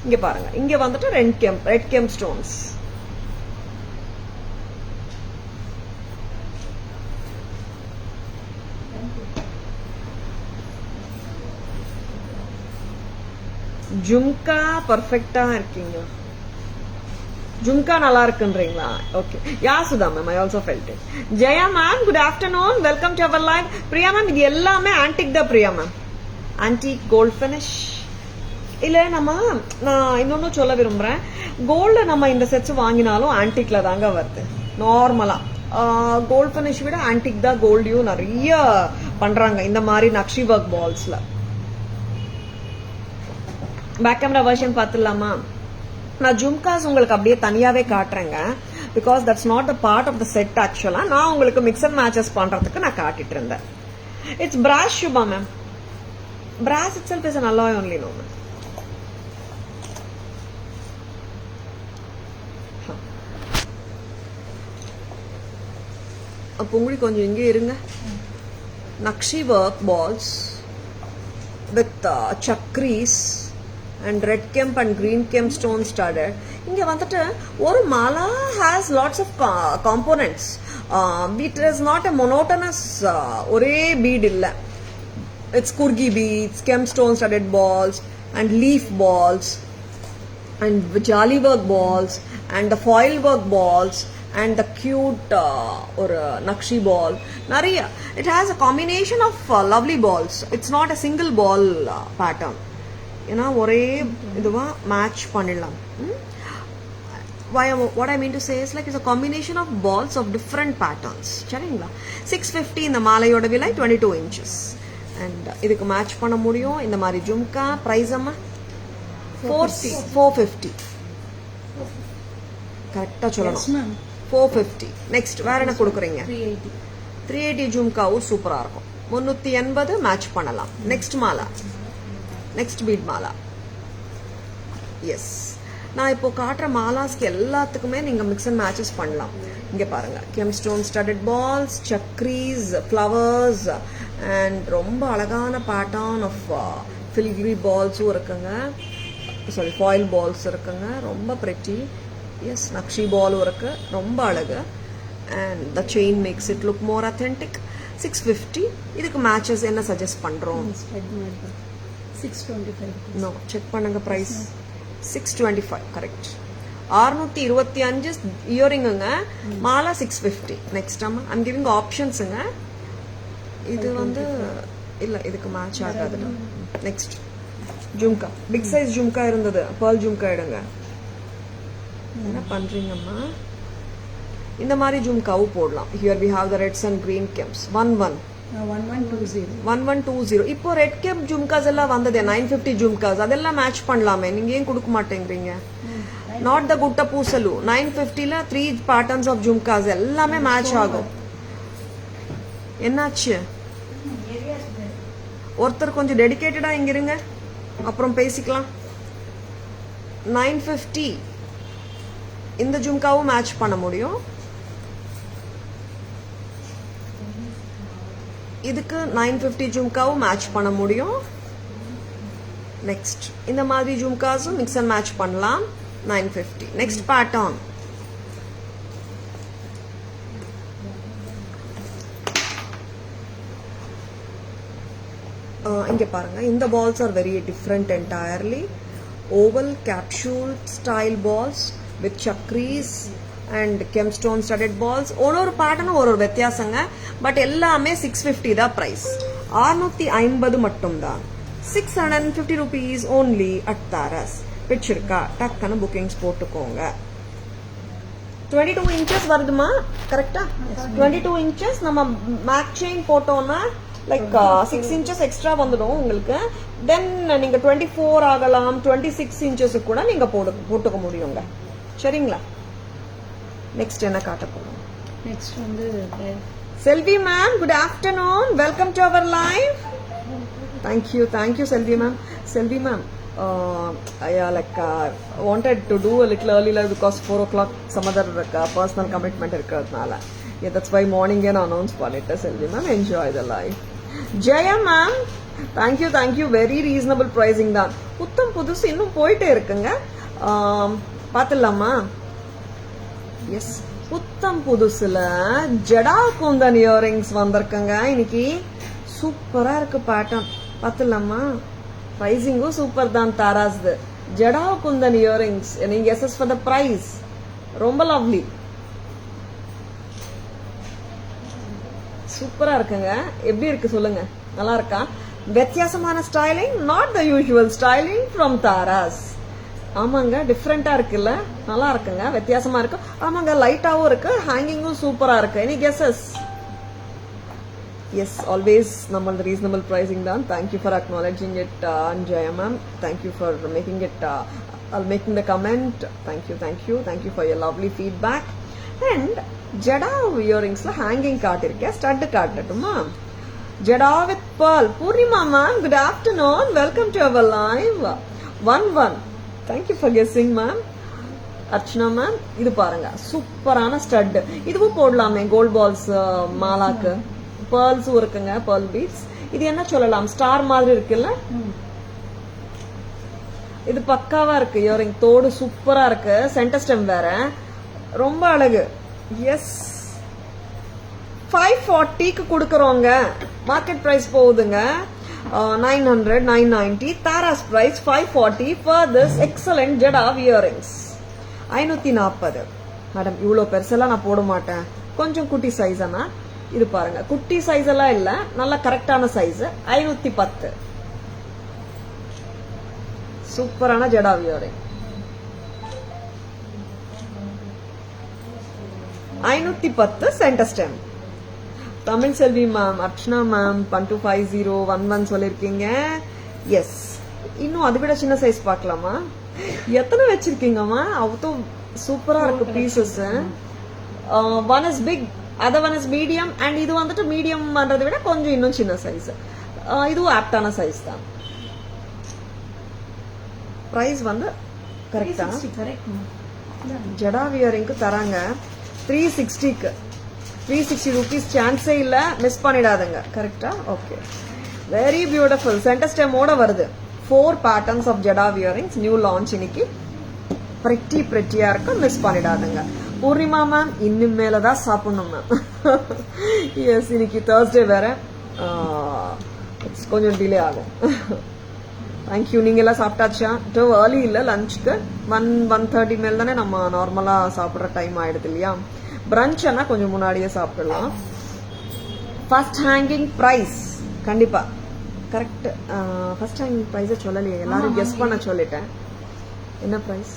இங்க பாருங்க, இங்க வந்துட்டு ரெட் கெம் ஸ்டோன்ஸ். ஜும்கா பர்ஃபெக்டா இருக்கீங்க. ஜும்கா நல்லா இருக்குன்றீங்களா? Okay. Yeah Sudha ma'am, I also felt it. Jaya ma'am, good afternoon. Welcome to our live. Priya ma'am, இது எல்லாமே ஆன்டிக் தான் Priya ma'am. Antique gold finish. இல்ல நான் இன்னொன்னு சொல்ல விரும்புறேன். கோல்டு நம்ம இந்த செட்ஸ் வாங்கினாலும் ஆன்டிக்ல தாங்க வருது நார்மலா. கோல்ட் ஃபினிஷ் விட ஆன்டிக் தான் கோல்டையும் நிறைய பண்றாங்க இந்த மாதிரி நக்ஷி ஒர்க் பால்ஸ்ல. பேக் கேமரா வெர்ஷன் பாத்துடலாமா? நான் ஜும்காஸ் உங்களுக்கு அப்படியே தனியாவே காட்டுறேங்க. Because that's not a part of the set ஆக்சுவலா. நான் உங்களுக்கு மிக்ஸ் அண்ட் மேட்சஸ் பண்றதுக்கு நான் காட்டிட்டு இருந்தேன். It's brass Shubha ma'am. Brass itself is an alloy only, no man. அப்போ உங்களுக்கு கொஞ்சம் இங்கே இருங்க. Nakshi work balls with chakris and red kemp and green kemp stone studded. இங்க வந்துட்டு ஒரு மாலா has lots of components. It is not a monotonous ஒரே பீட் இல்லை. It's kurgi beads, gem stone studded balls and leaf balls and jali work balls and the foil work balls and the cute or nakshi ball. Nariya, it has a combination of lovely balls. It's not a single ball pattern. You know, ஒரே இதுவா மேட்ச் பண்ணிடலாம். What I mean to say is like it's a combination of balls of different patterns. சரிங்களா? 650 இந்த மாலையோட விலை 22 inches. And இதுக்கு மேட்ச் பண்ண முடியும் இந்த மாதிரி ஜும்கா. பிரைஸ் அம்மா 450. கரெக்டா சொல்லணும். 450. நெக்ஸ்ட் வேற என்ன கொடுக்குறீங்க? 380 ஜும்காவும் சூப்பரா இருக்கும். 380 மேட்ச் பண்ணலாம். Next mala, next bead mala. Yes, நான் இப்போ காட்டுற மாலாஸ்க்கு எல்லாத்துக்குமே நீங்கள் மிக்ஸ் அண்ட் மேட்சஸ் பண்ணலாம். இங்கே பாருங்கள், gemstone studded balls, chakris, flowers and ரொம்ப அழகான பேட்டர்ன் ஆஃப் ஃபிலிகிரி பால்ஸும் இருக்குங்க. சாரி, ஃபாயில் பால்ஸ் இருக்குங்க, ரொம்ப ப்ரெட்டி. எஸ், நக்ஷி பாலும் இருக்குது, ரொம்ப அழகு. And the chain makes it look more authentic. 650. இதுக்கு மேட்சஸ் என்ன சஜஸ்ட் பண்ணுறோம்? 625. நோ, செக் பண்ணுங்க ப்ரைஸ். 625 கரெக்ட். 625 இயரிங்குங்க, மாலா 650. நெக்ஸ்ட் அம்மா ஐம் கிவிங் ஆப்ஷன்ஸுங்க. இது வந்து இல்லை, இதுக்கு மேட்ச் ஆகாதுங்க. Next jhumka, big size jhumka இருந்தது, பேர்ல் ஜும்கா எடுங்க. என்ன பண்றீங்கம்மா? இந்த மாதிரி ஜும்காவும் போடலாம். Here we have the reds and green gems. 1120. இப்போ ரெட் கெம்ப் ஜும்காஸ் எல்லாம் வந்ததே, 950 ஜும்காஸ், அதெல்லாம் மேட்ச் பண்ணலாமே. நீங்க ஏன் கொடுக்க மாட்டேங்கிறீங்க? நாட் த குட்ட பூசலு 950ல 3 பேட்டர்ன்ஸ் ஆஃப் ஜும்காஸ் எல்லாமே மேட்ச் ஆகும். என்னாச்சு? ஒருத்தர் கொஞ்சம் டெடிகேட்டடா இங்க இருங்க, அப்புறம் பேசிக்கலாம். 950 இந்த ஜும்காவும் மேட்ச் பண்ண முடியும். இதுக்கு 950 ஜும்காவும் மேட்ச் பண்ண முடியும். நெக்ஸ்ட் இந்த மாதிரி ஜும்காஸும் மிக்ஸ் அண்ட் மேட்ச் பண்ணலாம். 950. நெக்ஸ்ட் பேட்டர்ன், இங்க பாருங்க. இந்த balls are very different entirely. Oval capsule style balls with chakris and gemstone studded balls. ஒரு பேட்டர்னும் ஒரு வித்தியாசங்க. பட் எல்லாமே 650 தான் ப்ரைஸ். 650 மட்டும்தான். 650 rupees only at Taras. பிடிச்சிருக்கா? டக்குன்னு புக்கிங்ஸ் போட்டுக்கோங்க. 22 inches வருதுமா? கரெக்டா? 22 inches நம்ம மேக் செயின் போட்டோம்னா லைக் 6 inches எக்ஸ்ட்ரா வந்துடும் உங்களுக்கு. தென் நீங்க 24 ஆகலாம், 26 inches கூட நீங்க போட்டுக்க முடியுங்க. சரிங்களா? நெக்ஸ்ட் என்ன காட்ட போறோம்? நெக்ஸ்ட் வந்து Selvi ma'am, good afternoon, welcome to our live. Thank you Selvi ma'am. Selvi ma'am, wanted to do a little early live because 4 o'clock some other personal commitment இருக்கிறதுனால. Yeah, that's why morning நான் announce பண்ணிட்டேன். Selvi ma'am, enjoy the live. Jaya ma'am, thank you, very reasonable pricing தான். புத்தம் புதுசு இன்னும் போயிட்டே இருக்குங்க. பார்த்துடலாமா? எஸ், புத்தம் புதுசுல ஜடா குந்தன் இயரிங்ஸ் வந்திருக்குங்க இன்னைக்கு. சூப்பரா இருக்கு பேட்டர்ன். பார்த்துடலாமா? ப்ரைசிங்கும் சூப்பர் தான். தாராஸ்து ஜடா குந்தன் இயரிங்ஸ். நீங்க எஸ்எஸ் ஃபார் த ப்ரைஸ். ரொம்ப லவ்லி, சூப்பரா இருக்குங்க. எப்படி இருக்கு சொல்லுங்க? நல்லா இருக்கா? வித்தியாசமான styling, not the usual styling from Tara's. ஆமாங்க, டிஃப்ரெண்டா இருக்குல்ல? நல்லா இருக்குங்க, வித்தியாசமா இருக்கு. ஆமாங்க, லைட்டாவும் இருக்கு, ஹேங்கிங்கும் சூப்பரா இருக்கு. Any guesses? எஸ், ஆல்வேஸ் நம்ம ரீசனபிள் பிரைசிங் தான். Thank you for acknowledging it Anjaya ma'am. Thank you for making it making the comment. Thank you for your lovely feedback. And jada இயரிங்ஸ்ல ஹேங்கிங் காட்டிருக்கேன், ஸ்டட் காட்டட்டுமா? Jada with pearl. Poornima ma'am, good afternoon, welcome to our live. 1 thank you for guessing ma'am. Archana ma'am, இது பாருங்க, சூப்பரான ஸ்டட். இதுவும் போடலாமே கோல்ட் பால்ஸ் மாலாக்கு. பேர்ல்ஸும் இருக்குங்க, பேர்ல் பீட்ஸ். இது என்ன சொல்லலாம், ஸ்டார் மாதிரி இருக்குல்ல? இது பக்காவா இருக்கு. இயரிங் தோடு சூப்பரா இருக்கு. சென்டர் ஸ்டெம் வேற, ரொம்ப அழகு. எஸ், 540க்கு கொடுக்கறோங்க. மார்க்கெட் பிரைஸ் போகுதுங்க 900, 990. Taras price 540 for this excellent jada earrings. 540. Madam, இவ்வளோ பெருசெல்லாம் நான் போட மாட்டேன், கொஞ்சம் குட்டி சைஸ். ஆனா இது பாருங்க, குட்டி சைஸ் எல்லாம் இல்ல, நல்ல கரெக்டான சைஸ். 510. சூப்பரான jada earring. 510 centre stem. Tamil Selvi ma'am, Archana ma'am, 125011 சொல்லிருக்கீங்க. எஸ், இன்னும் அதை விட சின்ன சைஸ் பார்க்கலாமா? எத்தனை வச்சிருக்கீங்கம்மா? அவ்வளோ சூப்பரா இருக்கு pieces. One is big, other one is medium. And இது வந்துட்டு மீடியம் பண்றதை விட கொஞ்சம் இன்னும் சின்ன சைஸ். இதுவும் ஆப்டான சைஸ் தான். பிரைஸ் வந்து கரெக்டா? 360 கரெக்ட்மா. ஜடா வியரிங்க்கு தராங்க 360க்கு. 360 rupees சான்ஸே இல்ல, மிஸ் பண்ணிடாதுங்க. கரெக்டா? Okay, very beautiful. சென்டர் ஸ்டெமோட வருது. 4 patterns of Jata வியரிங்ஸ் new launch இன்னைக்கு. prettyயா இருக்கு, மிஸ் பண்ணிடாதுங்க. பூர்ணிமா மேம் இன்னும் மேலதான் சாப்பிடணும் மேம். எஸ், இன்னைக்கு Thursday வேற, கொஞ்சம் டிலே ஆகும். தேங்க்யூ. நீங்க எல்லாம் சாப்பிட்டாச்சா? ஏர்லி இல்ல, லஞ்சுக்கு 1:30 மேல தானே நம்ம நார்மலா சாப்பிடுற டைம் ஆயிடுது இல்லையா? பிரஞ்ச்னா கொஞ்சம் முன்னாடியே சாப்பிடலாம். ஃபர்ஸ்ட் ஹேங்கிங் பிரைஸ் கண்டிப்பா கரெக்ட். ஃபர்ஸ்ட் ஹேங்கிங் பிரைஸை சொல்லலையே, எல்லாரும் கெஸ் பண்ண சொல்லிட்டேன். என்ன பிரைஸ்?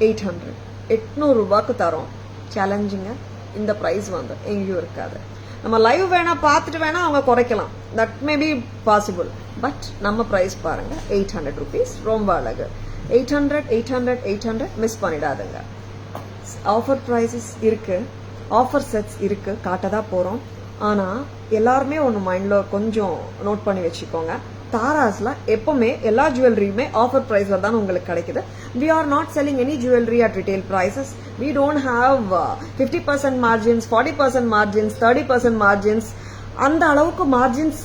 800. 800 ரூபாய்க்கு தரோம். சேலஞ்சிங்க. இந்த பிரைஸ் வந்து எங்கேயும் இருக்காது. நம்ம லைவ் வேணா பார்த்துட்டு வேணா அவங்க குறைக்கலாம், that may be possible. But நம்ம பிரைஸ் பாருங்க, 800 rupees. ரொம்ப அழகு. 800, 800, 800 மிஸ் பண்ணிடாதுங்க. ஆஃபர் ப்ரைஸஸ் இருக்கு, ஆஃபர் செட்ஸ் இருக்கு, காட்டதான் போறோம். ஆனா எல்லாருமே ஒன்று மைண்ட்ல கொஞ்சம் நோட் பண்ணி வச்சுக்கோங்க. தாராஸ்ல எப்பவுமே எல்லா ஜுவல்லரியுமே ஆஃபர் பிரைஸ்ல தான் உங்களுக்கு கிடைக்குது. We are not selling any jewelry at retail prices. We don't have 50% margins, 40% margins, 30% margins. அந்த அளவுக்கு மார்ஜின்ஸ்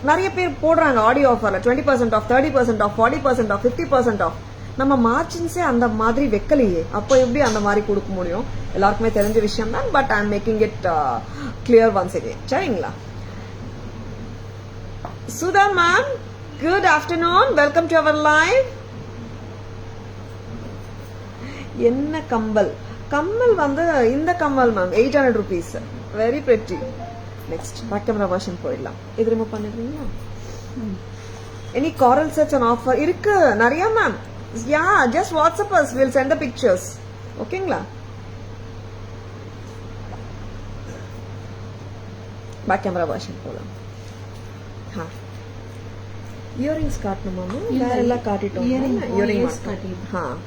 நிறைய பேர் போடுறாங்க ஆடியோ ஆஃபர்ல. 20% ஆஃப், 30% ஆஃப், 40% ஆஃப், 50% ஆஃப். நம்ம மார்ஜின்ஸே அந்த மாதிரி வைக்கலையே, அப்போ எப்படி அந்த மாதிரி கொடுக்க முடியும்? எல்லாருக்குமே தெரிஞ்ச விஷயம் தான். But I am making it clear once again. சரிங்களா? Sudha ma'am, good afternoon, welcome to our live. என்ன கம்பல்? கம்மல் வந்து இந்த கம்மல் ma'am 800 rupees. Very pretty. Next back camera version போயிடலாம். இது ரிமூவ் பண்ணிடுறீங்களா? Any coral sets and offer இருக்கு நிறைய ma'am. Yeah, just WhatsApp us, we'll send the pictures. ஓகேங்களா? பேக் கேமரா வெர்ஷன் போலாம். இயரிங்ஸ் காட்டணுமா மேம்? வேற எல்லாம் காட்டிட்டோம். இயரிங் மட்டும்.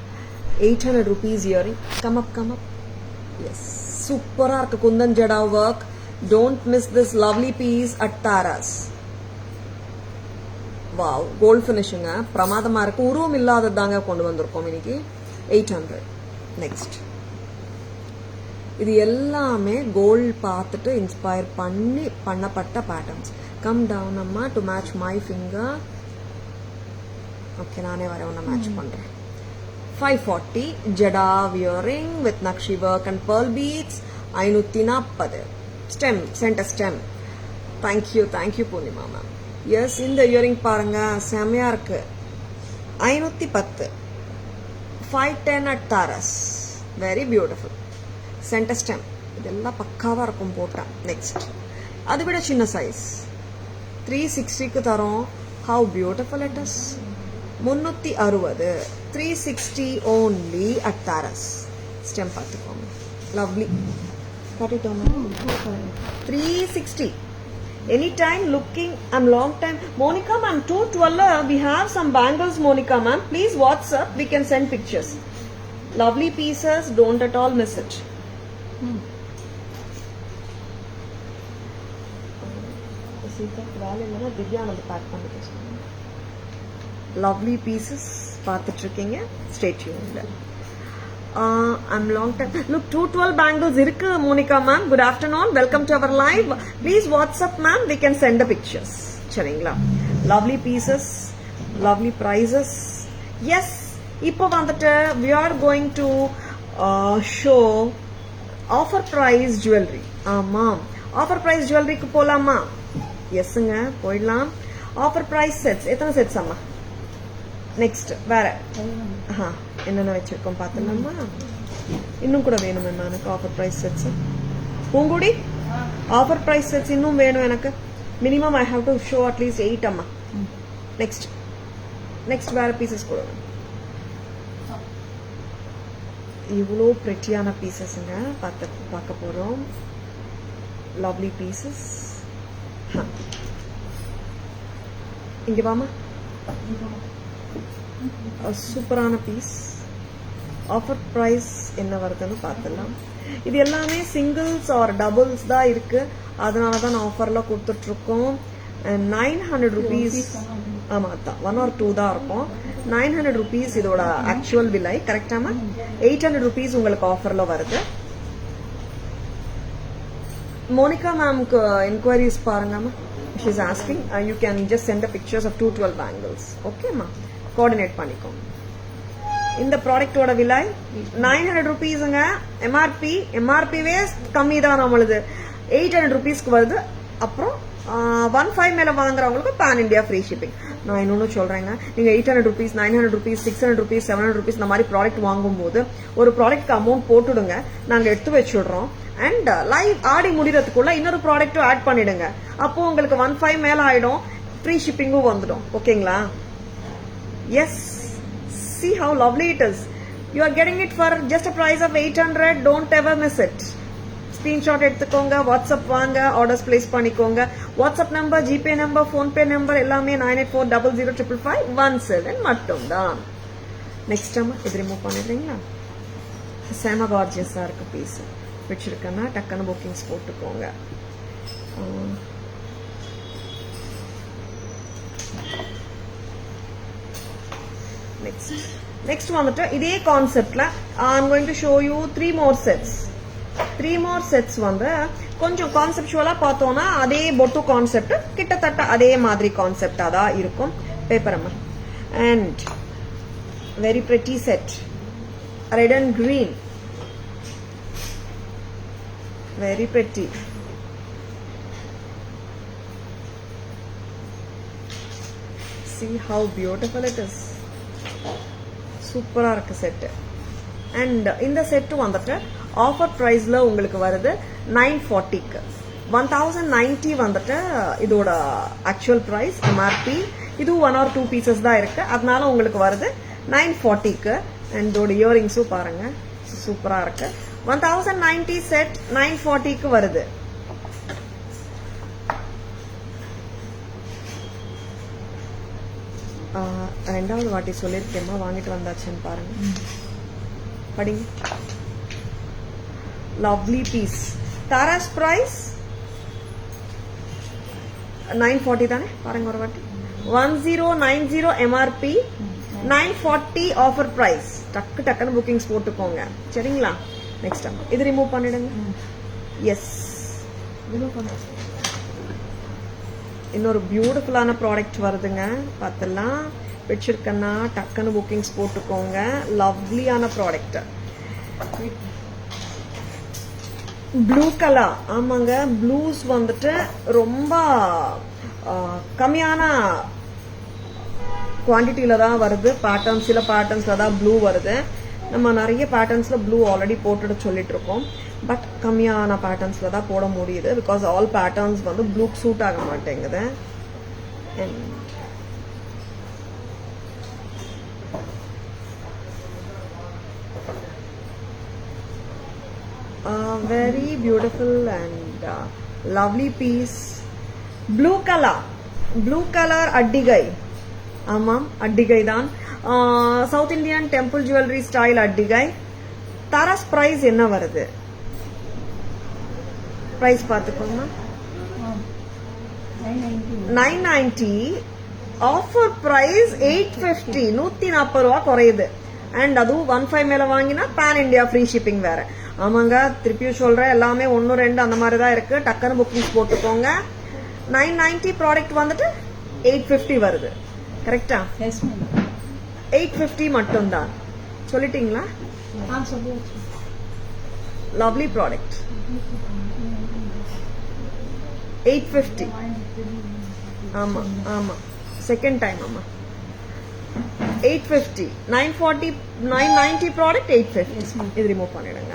800 rupees earring. Come up. Yes, சூப்பரா இருக்கு. Kundan jada work. Don't miss this lovely piece at Taras. Wow, gold finishing. பிரமாதமா இருக்கு. உருவம் இல்லாததாங்க கொண்டு வந்திருக்கோம் இன்னைக்கு. 800. நெக்ஸ்ட், இது எல்லாமே கோல்ட் பார்த்துட்டு இன்ஸ்பயர் பண்ணி பண்ணப்பட்ட பேட்டர்ன்ஸ். கம் டவுன் அம்மா to match my finger. Okay, நானே வர ஒன்று மேட்ச் பண்றேன். 540 jada wearing with nakshi work and pearl beads. 540 stem, centre stem. Thank you Poornima ma'am. Yes, இந்த இயரிங் பாருங்க, செமையா இருக்கு. 510. 510 at Taras. Very beautiful. Centre stem. இதெல்லாம் பக்காவா இருக்கும் போட்டா. நெக்ஸ்ட், அதை விட சின்ன சைஸ் 360க்கு தரோம். How beautiful it is. 360. 360 only at Taras. Stem பார்த்துக்கோங்க. Lovely. காட்டிட்டோம். 360. Anytime looking, I'm long time. Monica ma'am, 212 we have some bangles. Monica ma'am, please WhatsApp, we can send pictures. Lovely pieces, don't at all miss it. Lovely pieces பார்த்துட்டு இருக்கீங்க. Stay tuned. I'm long time. Look, 212 bangles irukku. Monica ma'am, good afternoon, welcome to our live. Please WhatsApp ma'am, we can send the pictures. Charingla. Lovely pieces, lovely prices. Yes, ipo vandute we are going to show offer price jewelry. Ma'am, offer price jewelry ku polama? Yes nga, poidalam. Offer price sets, ethana sets amma? Next வேற என்னென்ன வச்சிருக்கோம் பார்த்தலாமா? இன்னும் கூட வேணும் எனக்கு offer price sets. Poongudi, offer price sets இன்னும் வேணும் எனக்கு. Minimum I have to show at least 8 அம்மா. நெக்ஸ்ட் வேற பீசஸ் கூட வேணும். இவ்வளோ பிரெட்டியான பீசஸ்ங்க பார்க்க போறோம். Lovely pieces. இங்க வாமா. சூப்பரான பீஸ். ஆஃபர் பிரைஸ் என்ன வருதுன்னு பார்த்துலாம். இது எல்லாமே சிங்கிள்ஸ் ஆர் டபுள்ஸ் தான் இருக்கு, அதனால தான் நான் ஆஃபர்ல கொடுத்துட்டு இருக்கோம். 900 rupees. ஆமாம் அதான் 1 or 2 தான் இருக்கும். 900 rupees இதோட ஆக்சுவல் விலை. கரெக்டாமா? 800 rupees உங்களுக்கு ஆஃபர்ல வருது. மோனிகா மேம்க்கு என்கொயரிஸ் பாருங்கம்மா. She is asking you can just send the pictures of 212 bangles. ஓகேம்மா, கோஆர்டினேட் பண்ணிக்கோங்க. இந்த ப்ராடக்டோட விலை 900 rupeesங்க. எம்ஆர்பிவே கம்மி தான் நம்மளுது. 800 rupeesக்கு வருது. அப்புறம் 15 மேல வாங்குறவங்களுக்கு பேன் இண்டியா ஃப்ரீ ஷிப்பிங். நான் இன்னொன்னு சொல்றேங்க, நீங்க 800 rupees, 900 rupees, 600 rupees, 700 rupees இந்த மாதிரி ப்ராடக்ட் வாங்கும்போது ஒரு ப்ராடக்ட்க்கு அமௌண்ட் போட்டுடுங்க, நாங்க எடுத்து வச்சுடுறோம். அண்ட் லைவ் ஆடி முடிறதுக்குள்ள இன்னொரு ப்ராடக்ட்டும் ஆட் பண்ணிடுங்க. அப்போ உங்களுக்கு 15 மேல ஆயிடும், ஃப்ரீ ஷிப்பிங்கும் வந்துடும். ஓகேங்களா? Yes, see how lovely it is. You are getting it for just a price of 800. Don't ever miss it. Screenshot எடுத்துக்கோங்க, வாட்ஸ்அப் வாங்க, ஆர்டர்ஸ் பிளேஸ் பண்ணிக்கோங்க. WhatsApp number, GPay number, PhonePe number எல்லாமே 9840005517 மட்டும்தான். நெக்ஸ்ட் இது ரிமூவ் பண்ணிடுறீங்களா? செம கார்ஜியஸா இருக்கு பீஸ். வச்சிருக்கேன்னா டக்குன்னு புக்கிங்ஸ் போட்டுக்கோங்க. நெக்ஸ்ட் வந்துட்டு இதே கான்செப்ட்ல I'm going to show you 3 more sets. 3 more sets வந்து கொஞ்சம் கான்செப்டுவலா பார்த்தோம்னா அதே பொட்டு கான்செப்ட் கிட்டத்தட்ட அதே மாதிரி கான்செப்டா தான் இருக்கும். பேப்பர் அம்மா. And very pretty set, red and green, very pretty. See how beautiful it is. சூப்பரா இருக்கு செட். அண்ட் இந்த செட் வந்துட்டு ஆஃபர் பிரைஸ்ல உங்களுக்கு வருது 940க்கு. 1090 வந்துட்டு இதோட ஆக்சுவல் பிரைஸ் எம்ஆர்பி. இது 1 or 2 பீசஸ் தான் இருக்கு, அதனால உங்களுக்கு வருது 940க்கு. அண்ட் இதோட இயரிங்ஸும் பாருங்க, சூப்பரா இருக்கு. 1090 செட் 940க்கு வருது. ரெண்டாவது வாட்டி சொல்லிருக்கேம்மா, வாங்கிட்டு வந்தாச்சுன்னு பாருங்க, படிங்க. Lovely piece. தாராஸ் பிரைஸ் 940 தானே, பாருங்க ஒரு வாட்டி. 1090 எம்ஆர்பி, 940 ஆஃபர் பிரைஸ். டக்குன்னு புக்கிங்ஸ் போட்டுக்கோங்க, சரிங்களா? நெக்ஸ்ட் இது ரிமூவ் பண்ணிடுங்க. எஸ், இன்னொரு பியூட்டிஃபுல்லான ப்ராடக்ட் வருதுங்க, பார்த்தலாம். வச்சிருக்கேன்னா டக்குன்னு புக்கிங்ஸ் போட்டுக்கோங்க. லவ்லியான ப்ராடக்ட். Blue colour. ஆமாங்க, ப்ளூஸ் வந்துட்டு ரொம்ப கம்மியான குவான்டிட்டியில தான் வருது. பேட்டர்ன்ஸ், சில பேட்டர்ன்ஸ்ல தான் ப்ளூ வருது. நம்ம நிறைய பேட்டர்ன்ஸ்ல ப்ளூ ஆல்ரெடி போட்டுட்டு சொல்லிட்டு இருக்கோம். பட் கம்மியான பேட்டர்ன்ஸ்ல தான் போட முடியுது. பிகாஸ் ஆல் பேட்டர்ன்ஸ் வந்து ப்ளூக்கு சூட் ஆக மாட்டேங்குது. Very beautiful and lovely piece. Blue color அட்டிகை. ஆமாம், அட்டிகை தான். South Indian temple jewellery style அட்டிகை. தாராஸ் பிரைஸ் என்ன வருது? பிரைஸ் பார்த்துக்கோங்க. 990. Offer price 850. 140 ரூபா குறையுது. அண்ட் அதுவும் 15 மேல வாங்கினா பேன் இண்டியா ஃப்ரீ ஷிப்பிங் வேற. ஆமாங்க, திருப்பியும் சொல்றேன், எல்லாமே 1, 2 அந்த மாதிரி தான் இருக்கு. டக்குன்னு புக்கிங்ஸ் போட்டுக்கோங்க. 990 ப்ராடக்ட் வந்துட்டு 850 வருது. கரெக்டா? 850 மட்டும்தான். சொல்லிட்டீங்களா? Lovely product. 850. ஆமா ஆமா, செகண்ட் டைம். ஆமா, 850. 940, 990 ப்ராடக்ட் 850. இது ரிமூவ் பண்ணிடுங்க.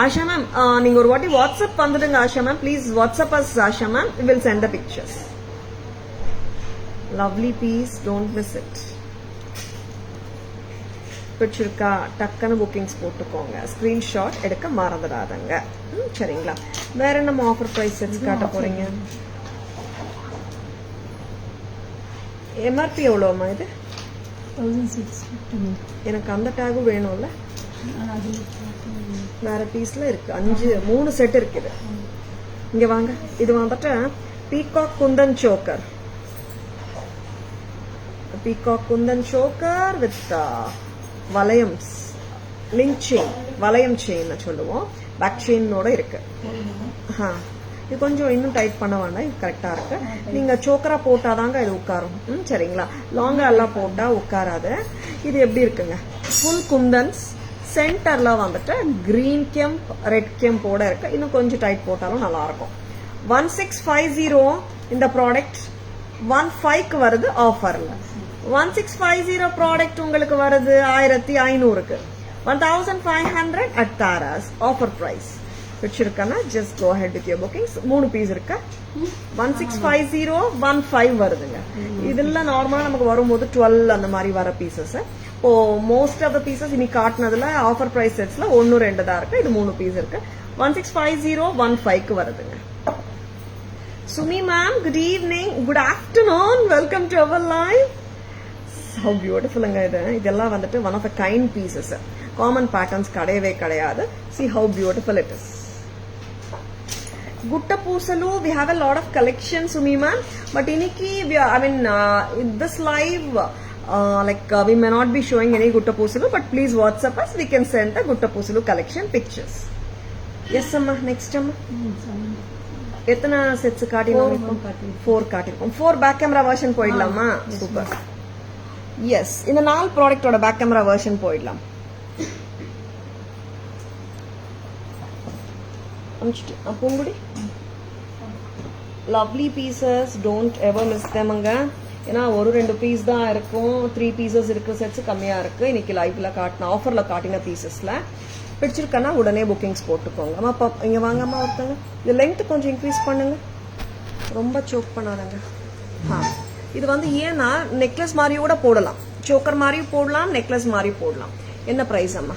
ஆஷா மேம், நீங்க ஒரு வாட்டி வாட்ஸ்அப் வந்துடுங்க. Asha ma'am, please WhatsApp us. Asha ma'am, we will send the pictures. Lovely piece, don't miss it. பிடிச்சிருக்கா? டக்குன்னு புக்கிங்ஸ் போட்டுக்கோங்க. ஸ்கிரீன்ஷாட் எடுக்க மறந்துடாதங்க, சரிங்களா? வேற நம்ம ஆஃபர் பிரைஸ் செட்ஸ் காட்ட போறீங்க. எம்ஆர்பி எவ்வளோமா இது? 1650. எனக்கு அந்த டேகும் வேணும்ல. வேற பீஸ்ல இருக்கு. 3 செட் இருக்குது. இங்க வாங்க. இது வந்துட்டு peacock kundan choker. Peacock kundan choker with வளையம்ஸ் லிங்க் செயின் வளையம் செயின் சொல்லுவோம் பேக் செயினோட இருக்கு. இது கொஞ்சம் இன்னும் டைட் பண்ண வேண்டாம், இது கரெக்டா இருக்கு. நீங்க சோக்கரா போட்டாதாங்க இது உட்காரும். சரிங்களா, லாங்கா எல்லாம் போட்டா உட்காராது. இது எப்படி இருக்குங்க, ஃபுல் குந்தன்ஸ் சென்டர்ல வந்துட்டு கிரீன் கெம்ப் ரெட் கெம்போட இருக்கு. இன்னும் கொஞ்சம் டைட் போட்டாலும் நல்லா இருக்கும். 1650 இந்த ப்ராடக்ட் 15க்கு வருது ஆஃபர்ல. 1650 ப்ராடக்ட் உங்களுக்கு வருது 1500க்கு. 1500 at Tara's offer price. பிடிச்சிருக்கா, just go head with your bookings. 3 piece இருக்கா, 1650 15 வருதுங்க. இதெல்லாம் நார்மலா நமக்கு வரும்போது 12 அந்த மாதிரி வர பீசஸ். இப்போ மோஸ்ட் ஆஃப் த பீசஸ் இன்னைக்கு காட்டினதுல ஆஃபர் பிரைஸ் செட்ஸ்ல 1 2 தான் இருக்கு. இது 3 பீஸ் இருக்கு. 1650 15க்கு வருதுங்க. Sumi ma'am, good evening, good afternoon, welcome to our live. How beautiful anga இது. இதெல்லாம் வந்துட்டு one of a kind pieces. Common patterns கிடையவே கிடையாது. See how beautiful it is. Gutta Pusalu, we have a lot of collections, Sumi ma'am, but iniki in this live we may not be showing any Gutta Pusalu, but please WhatsApp us, we can send the Gutta Pusalu collection pictures. Yes amma, next amma. எத்தனை செட்ஸ் காட்டினோம்? 4 காட்டிருக்கோம். 4 பேக் கேமரா வெர்ஷன் போயிடலாமா? சூப்பர். எஸ், இந்த 4 ப்ராடக்டோட பேக் கேமரா வெர்ஷன் போயிடலாம். பூங்குடி lovely pieces, don't ever miss தேமங்க. ஏன்னா 1-2 பீஸ் தான் இருக்கும், 3 பீசஸ் இருக்கு. செட்ஸ் கம்மியா இருக்கு. இன்னைக்கு லைவ்ல காட்டின ஆஃபர்ல காட்டின பீசஸ்ல பிடிச்சிருக்கனா உடனே புக்கிங்ஸ் போட்டுக்கோங்க. அம்மா இங்க வாங்கம்மா ஒருத்தங்க. இது லென்த் கொஞ்சம் இன்க்ரீஸ் பண்ணுங்க, ரொம்ப சோக் பண்ணாதங்க. இது வந்து ஏன்னா நெக்லஸ் மாதிரி கூட போடலாம், சோக்கர் மாதிரியும் போடலாம், நெக்லஸ் மாதிரி போடலாம். என்ன பிரைஸ் அம்மா?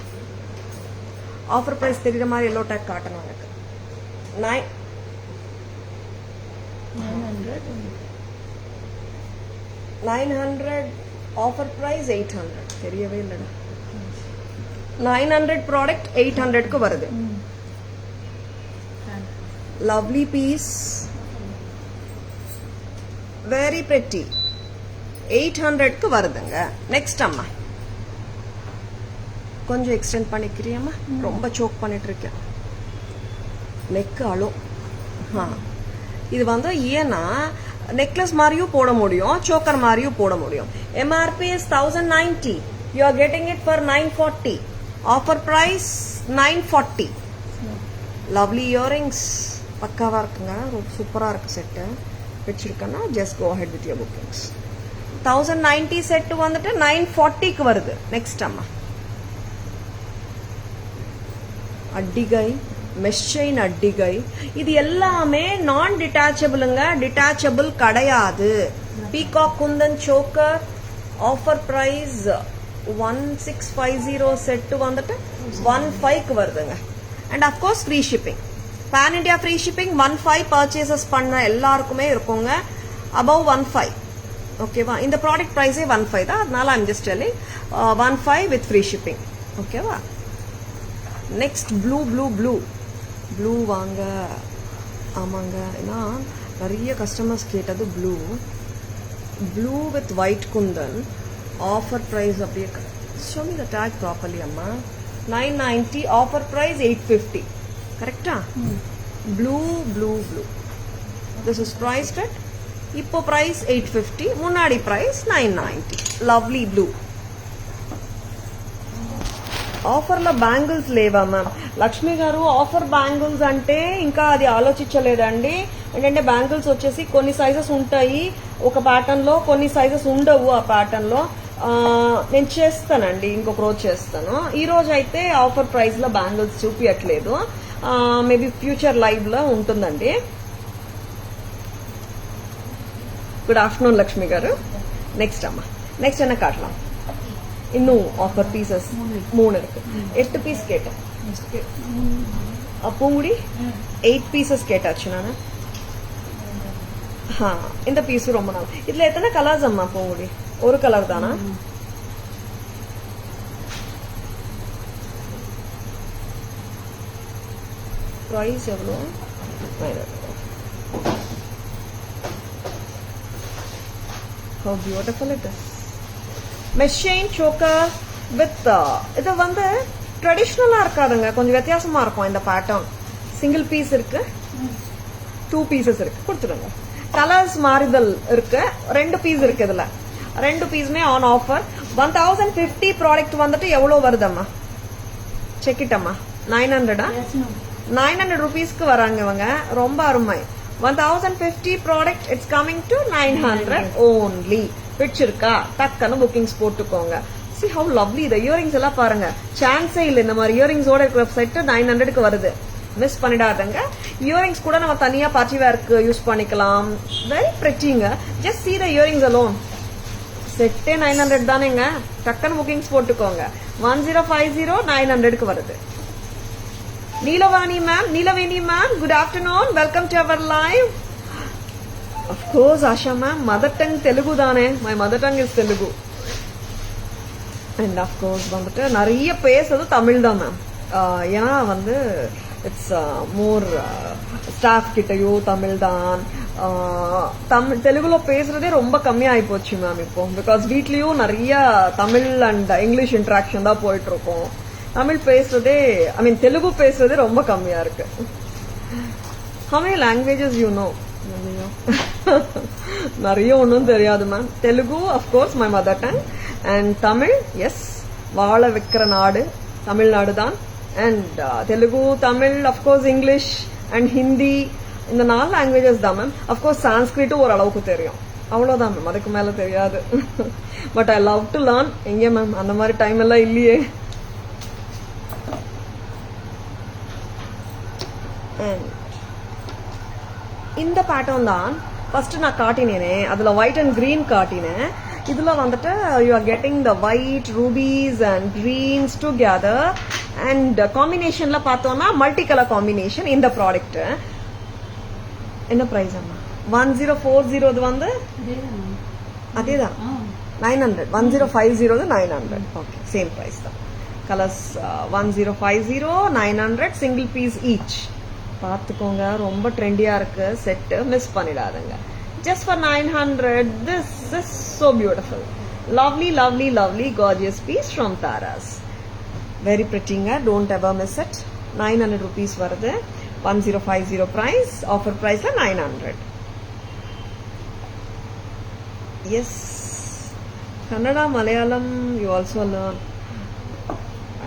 ஆஃபர் பிரைஸ் தெரியுற மாதிரி எல்லோ டேக் காட்டணும் எனக்கு. 900 ஆஃபர் பிரைஸ் 800 தெரியவே இல்லடா. 900 ப்ராடக்ட் 800க்கு வருது. லவ்லி பீஸ், வெரி பிரெட்டி, 800க்கு வருதுங்க. நெக்ஸ்ட் அம்மா கொஞ்சம் எக்ஸ்டெண்ட் பண்ணிக்கிறியம்மா, ரொம்ப சோக் பண்ணிட்டு இருக்கேன். நெக் அழும். இது வந்து ஏன்னா நெக்லஸ் மாதிரியும் போட முடியும், சோக்கர் மாதிரியும் போட முடியும். MRP is 1090, you are getting it for 940. Offer price 940. Lovely earrings பக்காவா இருக்குங்க, ரொம்ப சூப்பரா இருக்கு செட்டு. வச்சிருக்கேன்னா just go head with your bookings. 1090 set வந்துட்டு 940க்கு வருது. நெக்ஸ்ட் அம்மா அட்டிகை, மெஷ் செயின் அட்டிகை. இது எல்லாமே நான் டிட்டாச்சபிளுங்க, டிட்டாச்சபிள் கிடையாது. Peacock kundan choker offer price 1650 set வந்துட்டு 15க்கு வருதுங்க. And of course free shipping, pan India free shipping. 15 purchases பண்ண எல்லாருக்குமே இருக்குங்க, அபவ் 15. ஓகேவா, இந்த ப்ராடக்ட் ப்ரைஸே 15 தான், அதனால I'm just telling 15 with free shipping. ஓகேவா. Next blue blue blue blue வாங்க. ஆமாங்க, ஏன்னா நிறைய கஸ்டமர்ஸ் கேட்டது blue. Blue with white kundan offer price அப்படியே. Show me the tag properly அம்மா. 990 ஆஃபர் ப்ரைஸ் 850. கரெக்டா? Blue blue blue, this is priced at இப்போ ப்ரைஸ் 850, முன்னாடி ப்ரைஸ் 990. Lovely blue. ఆఫర్లో బ్యాంగిల్స్ లేవా మ్యామ్? లక్ష్మి గారు ఆఫర్ బ్యాంగిల్స్ అంటే ఇంకా అది ఆలోచించలేదండి. ఏంటంటే బ్యాంగిల్స్ వచ్చేసి కొన్ని సైజెస్ ఉంటాయి ఒక ప్యాటర్న్ లో, కొన్ని సైజెస్ ఉండవు ఆ ప్యాటర్న్ లో. నేను చేస్తానండి, ఇంకొక రోజు చేస్తాను. ఈ రోజు అయితే ఆఫర్ ప్రైస్ లో బ్యాంగిల్స్ చూపించట్లేదు, మేబీ ఫ్యూచర్ లైవ్ లో ఉంటుందండి. Good afternoon Lakshmi car. Next அம்மா, நெக்ஸ்ட் என்ன காட்டலாம்? இன்னும் ஆஃபர் பீசஸ் 3 இருக்கு. 8 பீஸ் கேட்டேன். பூங்குடி 8 பீசஸ் கேட்டாச்சு நான். இந்த பீஸ் ரொம்ப நாள். இதுல எத்தனை கலர்ஸ் அம்மா பூங்குடி? ஒரு கலர் தானா? பிரைஸ் எவ்வளோ? How beautiful it is. Mesh chain choker with இது வந்து ட்ரெடிஷ்னலா இருக்காதுங்க, கொஞ்சம் வித்தியாசமா இருக்கும் இந்த பேட்டர்ன். சிங்கிள் பீஸ் இருக்கு, 2 பீசஸ் இருக்கு, கொடுத்துருங்க. கலர்ஸ் மாறுதல் இருக்கு, 2 பீஸ் இருக்கு. இதுல 2 பீஸுமே ஆன் ஆஃபர். 1050 ப்ராடக்ட் வந்துட்டு எவ்வளவு வருதம்மா? செக் இட்டம்மா. 900 900 rupeesக்கு வராங்க இவங்க, ரொம்ப அருமை. 1050 product it's coming to 900 only. பிடிச்சிருக்கா? டக்குன்னு புக்கிங்ஸ் போட்டுக்கோங்க. See how lovely the earrings எல்லாம் பாருங்க, சான்ஸே இல்ல இந்த மாதிரி இயரிங்ஸோட இருக்கிற வெப்சைட் 900க்கு வருது. மிஸ் பண்ணிடாதங்க. இயரிங்ஸ் கூட நம்ம தனியா பார்ட்டி வேர்க்கு யூஸ் பண்ணிக்கலாம். வெரி பிரிட்டிங்க. Just see the earrings alone. செட்டே 900 தானேங்க, டக்குன்னு புக்கிங்ஸ் போட்டுக்கோங்க. 1050 900க்கு வருது. Neelavani ma'am, Neelaveni ma'am, good afternoon, welcome to our live. Of course, Asha ma'am, mother tongue Telugu தானே, my mother tongue is Telugu. And of course வந்துட்டு நிறைய பேசுறது தமிழ் தான் மேம். ஏன்னா வந்து இட்ஸ் மோர் ஸ்டாஃப் கிட்டயோ தமிழ் தான். தமிழ் தெலுங்குல பேசுறதே ரொம்ப கம்மியாகி போச்சு மேம் இப்போ. பிகாஸ் வீட்லயும் நிறைய தமிழ் அண்ட் இங்கிலீஷ் இன்ட்ராக்ஷன் தான் போயிட்டு இருக்கோம். தமிழ் பேசுறதே, ஐ மீன் தெலுங்கு பேசுறதே ரொம்ப கம்மியா இருக்கு. How many languages you know? நிறைய ஒன்றும் தெரியாது மேம். Telugu of course my mother tongue, and Tamil yes, வாழ வைக்கிற நாடு தமிழ்நாடு தான். And Telugu, Tamil, of course English and Hindi, இந்த 4 லாங்குவேஜஸ் தான் மேம். அஃப்கோர்ஸ் சான்ஸ்கிரிட்டும் ஓரளவுக்கு தெரியும், அவ்வளோதான் மேம், அதுக்கு மேலே தெரியாது. But I love to learn. எங்கே மேம் அந்த மாதிரி டைம் எல்லாம் இல்லையே. இந்த பேட்டர்ன் தான் ஃபர்ஸ்ட் நான் காட்டினேனே, அதுல ஒயிட் அண்ட் கிரீன் காட்டினேன். இதுல வந்துட்டு you are getting the white rubies and greens together. And காம்பினேஷன்ல பார்த்தோம்னா மல்டி கலர் காம்பினேஷன். இந்த ப்ராடக்ட் என்ன பிரைஸ் அம்மா? 1040 வந்து அதேதான் 900. 1050 900. ஓகே, சேம் பிரைஸ் தான். Colours 1050 900, single piece each. பார்த்துக்கோங்க, ரொம்ப ட்ரெண்டியா இருக்கு செட், மிஸ் பண்ணிடாதுங்க. Just for 900. This is so beautiful, lovely lovely lovely gorgeous piece from Taras. Very prettyங்க, don't ever miss it. 900 rupees வருது. 1050 price, offer price 900. Yes, Kannada, Malayalam you also learn.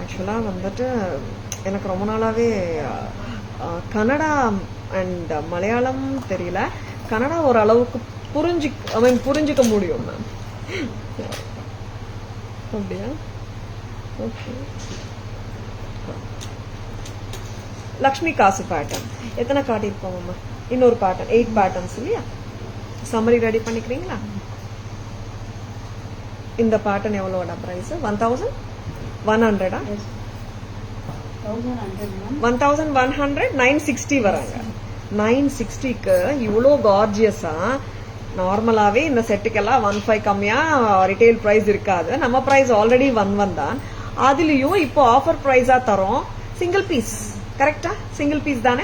Actually வந்துட்டு எனக்கு ரொம்ப நாளாவே கன்னடா அண்ட் மலையாளம் தெரியல. கன்னடா ஓரளவுக்கு புரிஞ்சுக்க முடியும் மேம். அப்படியா? ஓகே. லக்ஷ்மி காசு பேட்டர்ன் எத்தனை காட்டியிருப்போம் அம்மா? இன்னொரு பேட்டர்ன், 8 பேட்டர்ன்ஸ் இல்லையா? சம்மரி ரெடி பண்ணிக்கிறீங்களா? இந்த பேட்டர்ன் எவ்வளோட பிரைஸ்? 1100. 1100 960 வராங்க. 960க்கு இவ்வளோ கார்ஜியஸா நார்மலாவே இந்த செட்டுக்கெல்லாம் 15 கம்மியா ரிட்டைல் பிரைஸ் இருக்காது. நம்ம பிரைஸ் ஆல்ரெடி 11 தான். அதுலயும் இப்போ ஆஃபர் பிரைஸா தரோம். சிங்கிள் பீஸ் கரெக்டா? சிங்கிள் பீஸ் தானே?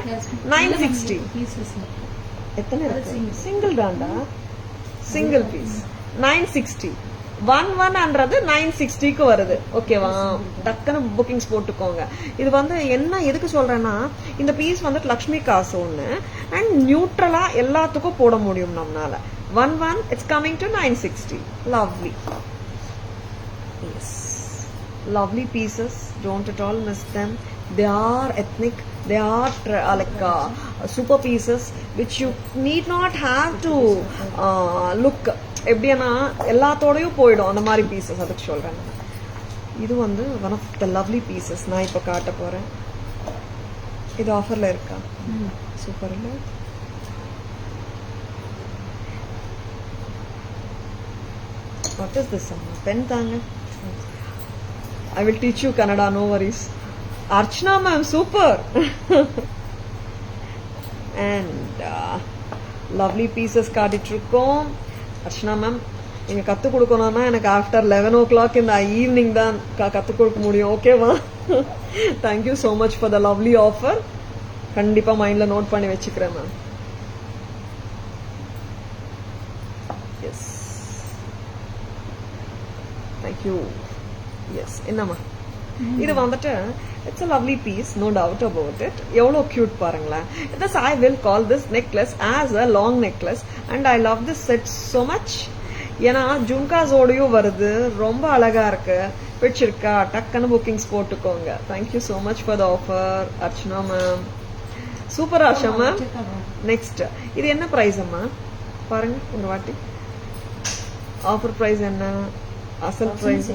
960. எத்தனை இருக்கு? சிங்கிள் தான்டா, சிங்கிள் பீஸ் 960. 1100 960க்கு வருது. ஓகேவா? டக்குன்னு புக்கிங்ஸ் போட்டுக்கோங்க. இது வந்து என்ன எதுக்கு சொல்றேன்னா, இந்த பீஸ் வந்துட்டு லக்ஷ்மி காசு ஒண்ணு அண்ட் நியூட்ரலா எல்லாத்துக்கும் போட முடியும் நம்மளால. 11 it's coming to 960. Lovely. Yes, lovely pieces, don't at all miss them. They are ethnic, they are like super pieces which you need not have to look. எப்படின்னா எல்லாத்தோடையும் போயிடும் அந்த மாதிரி பீசஸ், அதுக்கு சொல்றேன். இது வந்து one of the lovely pieces நான் இப்போ காட்ட போறேன். இது ஆஃபர்ல இருக்கா? சூப்பர் இல்ல? வாட் இஸ் திஸ் அம்மா? பென் தாங்க. I will teach you Kannada, no worries. Archana ma'am, super. And lovely pieces காட்டிட்டு இருக்கோம். அர்ச்சனா மேம், நீங்க கத்து கொடுக்கணும்னா எனக்கு ஆஃப்டர் 11 o'clock இந்த ஈவினிங் தான் கத்து கொடுக்க முடியும். ஓகேவா? Thank you so much for the lovely offer. கண்டிப்பா மைண்ட்ல நோட் பண்ணி வச்சுக்கிறேன் மேம். Yes, thank you. யூ. எஸ், என்னம்மா இது வந்துட்டு it's a lovely piece, no doubt about it. எவ்வளோ கியூட் பாருங்களேன். this I will call this necklace as a long necklace and I love this set so much. ஏன்னா ஜும்காஸோடையும் வருது, ரொம்ப அழகா இருக்கு. பிடிச்சிருக்கா? டக்குன்னு புக்கிங்ஸ் போட்டுக்கோங்க. Thank you so much for the offer Archana ma'am. Super Asha ma'am. Next இது என்ன ப்ரைஸ் அம்மா பாருங்க ஒரு வாட்டி. ஆஃபர் ப்ரைஸ் என்ன? அசல் பிரைஸ்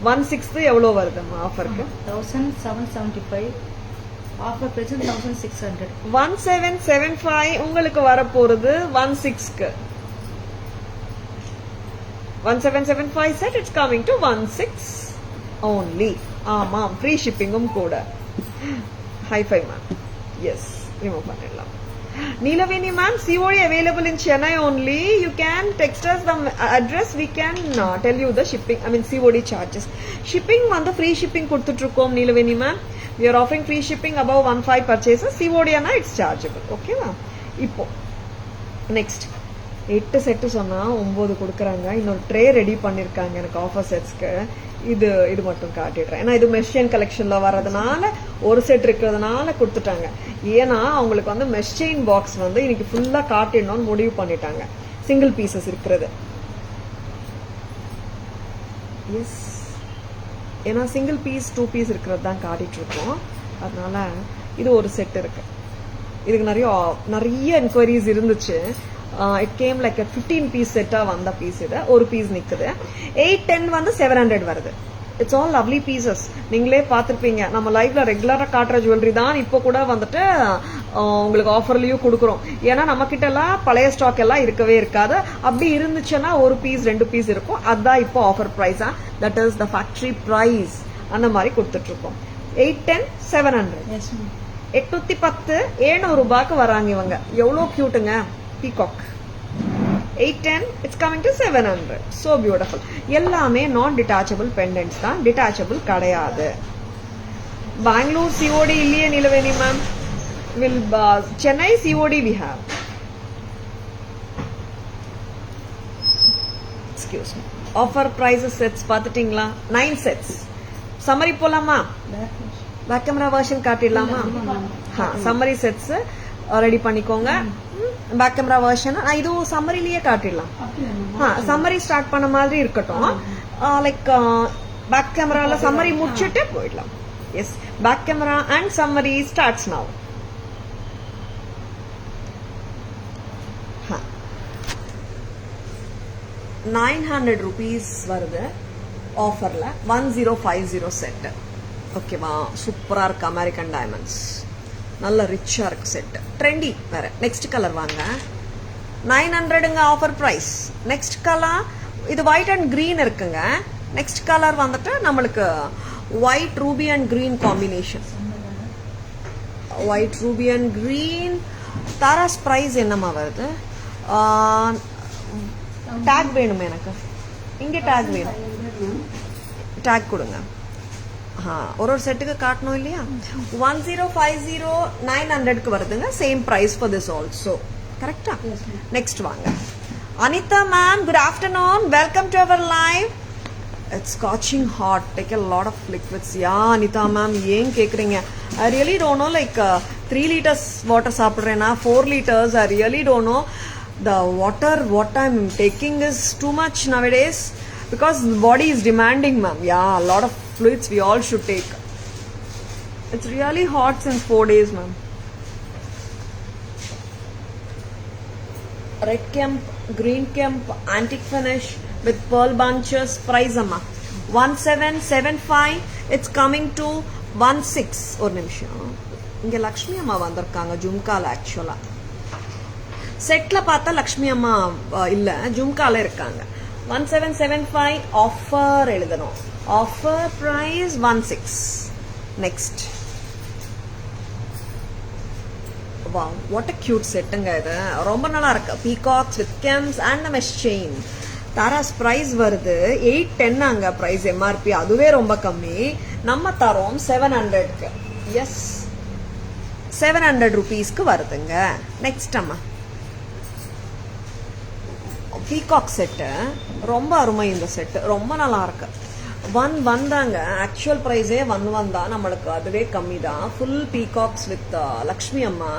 1/6 எவ்வளோ வருதும்மா ஆஃபருக்கு? 1775. Offer price 1600. 1775 உங்களுக்கு வர போறது 16க்கு. 1775 set, it's coming to 16 only. ஆமாம், ஃப்ரீ ஷிப்பிங்கும் கூட. High-five ma'am. எஸ், ரிமூவ் பண்ணிடலாம். Neelavini ma'am, COD available in Chennai only. You can text us the address. We can tell you the shipping. I mean COD charges. Shipping வந்து free shipping கொடுத்துட்டு இருக்கோம் Neelavini ma'am. We are offering free shipping above 15 purchases. COD ana it's chargeable. Okay ma'am. இப்போ next 8 செட் சொன்னா 9 கொடுக்குறாங்க. இன்னொரு ட்ரே ரெடி பண்ணிருக்காங்க எனக்கு ஆஃபர் செட்ஸ்க்கு. இது மட்டும் காட்டிடுறேன். ஏன்னா இது மெஷின் கலெக்ஷன்ல வர்றதுனால ஒரு செட் இருக்கிறதுனால கொடுத்துட்டாங்க. ஏன்னா அவங்களுக்கு வந்து மெஷ் செயின் பாக்ஸ் வந்து இன்னைக்கு ஃபுல்லா காட்டிடணும்னு முடிவு பண்ணிட்டாங்க. சிங்கிள் பீசஸ் இருக்கிறது. எஸ், ஏன்னா சிங்கிள் பீஸ் 2 பீஸ் இருக்கிறது தான் காட்டிட்டு இருக்கோம். அதனால இது ஒரு செட் இருக்கு. இதுக்கு நிறைய என்கொயரிஸ் இருந்துச்சு. இட் கேம் லைக் 15 பீஸ் செட்டா வந்த பீஸ். இது ஒரு பீஸ் நிக்குது. 810 வந்து 700 வருது. It's all lovely pieces. நீங்களே பார்த்திருப்பீங்க, நம்ம லைவ்ல ரெகுலரா காட்டுற ஜுவல்லரி தான் இப்போ கூட வந்துட்டு உங்களுக்கு ஆஃபர்லயும் கொடுக்குறோம். ஏன்னா நம்ம கிட்ட எல்லாம் பழைய ஸ்டாக் எல்லாம் இருக்கவே இருக்காது. அப்படி இருந்துச்சுன்னா ஒரு பீஸ் 2 பீஸ் இருக்கும். அதுதான் இப்போ ஆஃபர் பிரைஸா, that is the factory price. அந்த மாதிரி கொடுத்துட்டு இருக்கோம். 810 700. 810 700 ரூபாய்க்கு வராங்க இவங்க. எவ்வளோ கியூட்டுங்க. Peacock 810, it's coming to 700. So beautiful. எல்லாமே நான் டிட்டாச்சபிள் பெண்டன்ட்ஸ் தான், டிட்டாச்சபிள் கிடையாது. பெங்களூர் COD இல்லையே Nilaveni ma'am. Will Chennai COD we have. Excuse me. Offer prices sets பார்த்துட்டீங்களா? 9 sets. சம்மரி போலாமா? பேக் கேமரா வெர்ஷன் காட்டிடலாமா? சம்மரி செட்ஸ் ரெடி பண்ணிக்கோங்க. பேக் கேமரா வெர்ஷன் இதுவும் சம்மரிலேயே காட்டிடலாம். சம்மரி ஸ்டார்ட் பண்ண மாதிரி இருக்கட்டும். லைக் பேக் கேமரால சம்மரி முடிச்சுட்டு போயிடலாம். Yes, back camera and summary starts now. 900 rupees வருது ஆஃபர்ல. 1050 செட். ஓகேவா? சூப்பரா இருக்கு. அமெரிக்கன் டைமண்ட்ஸ் நல்ல ரிச்சா இருக்கு செட். ட்ரெண்டி வேற. நெக்ஸ்ட் கலர் வாங்க. 900ங்க ஆஃபர் பிரைஸ். நெக்ஸ்ட் கலர் இது ஒயிட் அண்ட் கிரீன் இருக்குங்க. நெக்ஸ்ட் கலர் வந்துட்டு நம்மளுக்கு white ruby and green combination. White ruby and green. தாராஸ் பிரைஸ் என்னமா வருது? டேக் வேணுமே எனக்கு. இங்க டேக் வேணும். டேக் கொடுங்க. ஒரு செட்டுக்கு காட்டணும் இல்லையா? 1050 900க்கு வருதுங்க. Same price for this also. கரெக்டா? நெக்ஸ்ட் வாங்க. Anita ma'am, good afternoon. Welcome to our live. It's scorching hot. Take a lot of liquids. Yeah Anita ma'am, ஏன் கேக்குறீங்க? I really don't know, like 3 liters water சாப்பிடுறேன்னா 4 liters. I really don't know. The water what I'm taking is too much nowadays because the body is demanding, ma'am. Yeah, a lot of fluids we all should take. It's really hot since 4 days, ma'am. Red Kemp, Green Kemp, antique finish with pearl bunches. Price amma 1775. It's coming to 16. ஒரு நிமிஷம். இங்க லக்ஷ்மி அம்மா வந்திருக்காங்க ஜும்கால. ஆக்சுவலா செட்ல பார்த்தா லக்ஷ்மி அம்மா இல்ல, ஜும்கால இருக்காங்க. 1775 ஆஃபர் எழுதணும். Offer price 16. Next. Wow, what a cute செட்டுங்க இது. ரொம்ப நல்லா இருக்கு. Peacocks with gems and mesh chain. தாராஸ் பிரைஸ் வருது 810 அங்க பிரைஸ் MRP. அதுவே ரொம்ப கம்மி. நம்ம தரோம் 700க்கு. எஸ், 700 rupeesக்கு வருதுங்க. நெக்ஸ்ட் அம்மா பீகாக் செட்டு. ரொம்ப அருமை இந்த செட்டு. ரொம்ப நல்லா இருக்கு. 1 தாங்க. ஆக்சுவல் ப்ரைஸே 1 தான். நம்மளுக்கு அதுவே கம்மி தான். ஃபுல் பீகாக்ஸ் வித் லக்ஷ்மி அம்மா.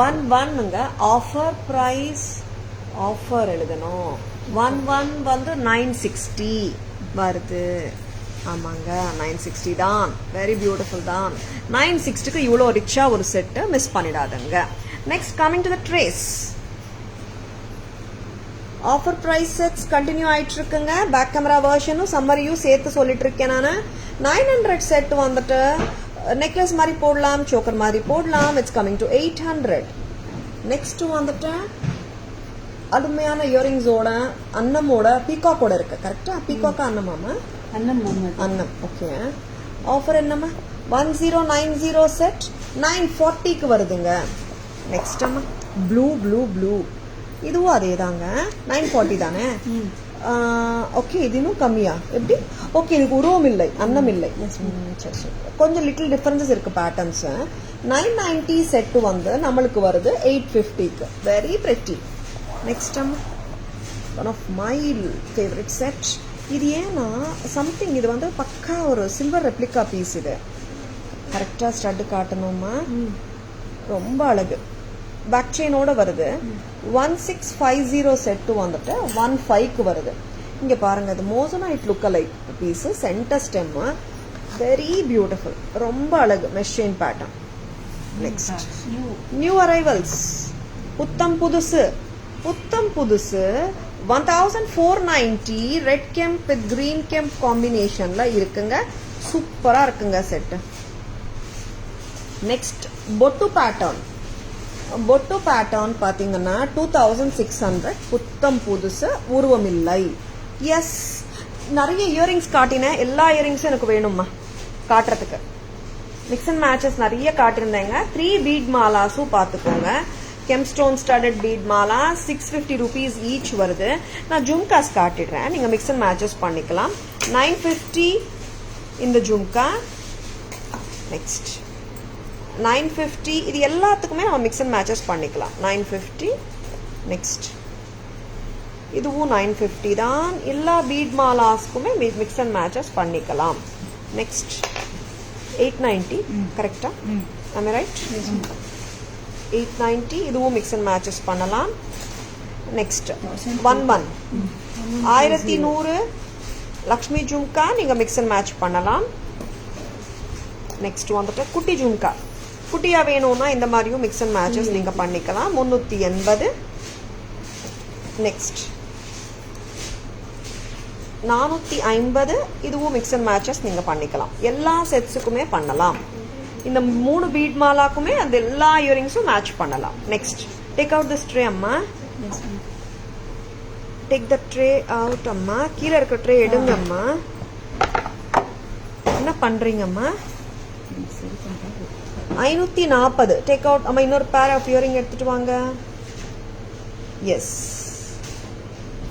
1 ஆஃபர் ப்ரைஸ், ஆஃபர் எழுதணும். 1 வந்து 960 வருது. ஆமாங்க, 960 தான். வெரி பியூட்டிஃபுல் தான். 960க்கு இவ்வளோ ரிச்சா ஒரு செட்டு மிஸ் பண்ணிடாதுங்க. Next coming to the trays. Offer price sets continue ஆயிட்டு இருக்குங்க. பேக் கேமரா வெர்ஷனும் சம்மரியும் சேர்த்து சொல்லிட்டு இருக்கேன் நான். 900 செட் வந்துட்டு நெக்லஸ் மாதிரி போடலாம், சோக்கர் மாதிரி போடலாம். It's coming to 800. நெக்ஸ்ட் வந்துட்டு அருமையான இயரிங்ஸோட அன்னமோட பீகாக்கோட இருக்கு. கரெக்டா? பீகாக்கா அன்னமாமா? அன்னம். ஓகே. ஆஃபர் என்னம்மா? 1090 செட் 940க்கு வருதுங்க. நெக்ஸ்ட் அம்மா ப்ளூ இதுவும் அதே தாங்க. 940 தானே? ஓகே. இது இன்னும் கம்மியா? எப்படி? ஓகே, இதுக்கு உருவம் இல்லை, அன்னம் இல்லை. சரி சரி, கொஞ்சம் லிட்டில் டிஃபரன்சஸ் இருக்கு பேட்டர்ன்ஸ். 990 செட்டு வந்து நம்மளுக்கு வருது 850க்கு. Very pretty. நெக்ஸ்ட் அம்மா one of my favourite set. இது ஏன்னா சம்திங், இது வந்து பக்கா ஒரு சில்வர் ரெப்ளிகா பீஸ். இது கரெக்டா ஸ்டட் காட்டணுமா? ரொம்ப அழகு. பேக் செயினோட வருது. 1650 செட்டு வந்துட்டு 15க்கு வருது. இங்க பாருங்க, இது moissanite look alike piece. Centre stem very beautiful. ரொம்ப அழகு. Mesh chain pattern. Next new arrivals. புத்தம் புதுசு 1490 red kemp with green kemp காம்பினேஷன்ல இருக்குங்க. சூப்பரா இருக்குங்க செட். நெக்ஸ்ட் பொட்டு பேட்டர்ன் பாத்தீங்கன்னா 2600. புத்தம் புதுசு, உருவம் இல்லை. எஸ், நிறைய இயரிங்ஸ் காட்டினேன். எல்லா இயரிங்ஸும் எனக்கு வேணும்மா காட்டுறதுக்கு. மிக்ஸ் அண்ட் மேட்சஸ் நிறைய காட்டியிருந்தேங்க. 3 பீட் மாலாஸும் பாத்துக்கோங்க. Gemstone studded bead mala 650 rupees each வருது. நான் ஜும்காஸ் காட்டிடுறேன், நீங்க மிக்ஸ் அண்ட் மேட்சஸ் பண்ணிக்கலாம். 950 இந்த ஜும்கா. நெக்ஸ்ட் 950. இது எல்லாத்துக்குமே நம்ம மிக்ஸ் அண்ட் மேட்சஸ் பண்ணிக்கலாம். 950. நெக்ஸ்ட் இதுவும் 950 தான். எல்லா பீட் மாலாஸ்க்குமே மிக்ஸ் அண்ட் மேட்சஸ் பண்ணிக்கலாம். நெக்ஸ்ட் 890. கரெக்டா? am I right? 890. இதுவும் மிக்ஸ் அண்ட் மேட்சஸ் பண்ணலாம். நெக்ஸ்ட் 1100 லக்ஷ்மி ஜும்கா நீங்க மிக்ஸ் அண்ட் மேட்ச் பண்ணலாம். நெக்ஸ்ட் வந்துட்டு குட்டி ஜும்கா. குட்டியா வேணும்னா இந்த மாதிரியும் மிக்ஸ் அண்ட் மேட்சஸ் நீங்க பண்ணிக்கலாம். 380. நெக்ஸ்ட் 450. இதுவும் மிக்ஸ் அண்ட் மேட்சஸ் நீங்க பண்ணிக்கலாம். எல்லா செட்ஸுக்குமே பண்ணலாம். இந்த 3 பீட் மாலாக்குமே அந்த எல்லா இயரிங்ஸும் மேட்ச் பண்ணலாம். Next take out this tray அம்மா. டேக் த ட்ரே அவுட் அம்மா. கீழே இருக்க ட்ரே எடுங்க அம்மா. என்ன பண்றீங்கம்மா? 540 டேக் அவுட் அம்மா. இன்னொரு பேர் ஆஃப் இயரிங் எடுத்துட்டு வாங்க. எஸ்,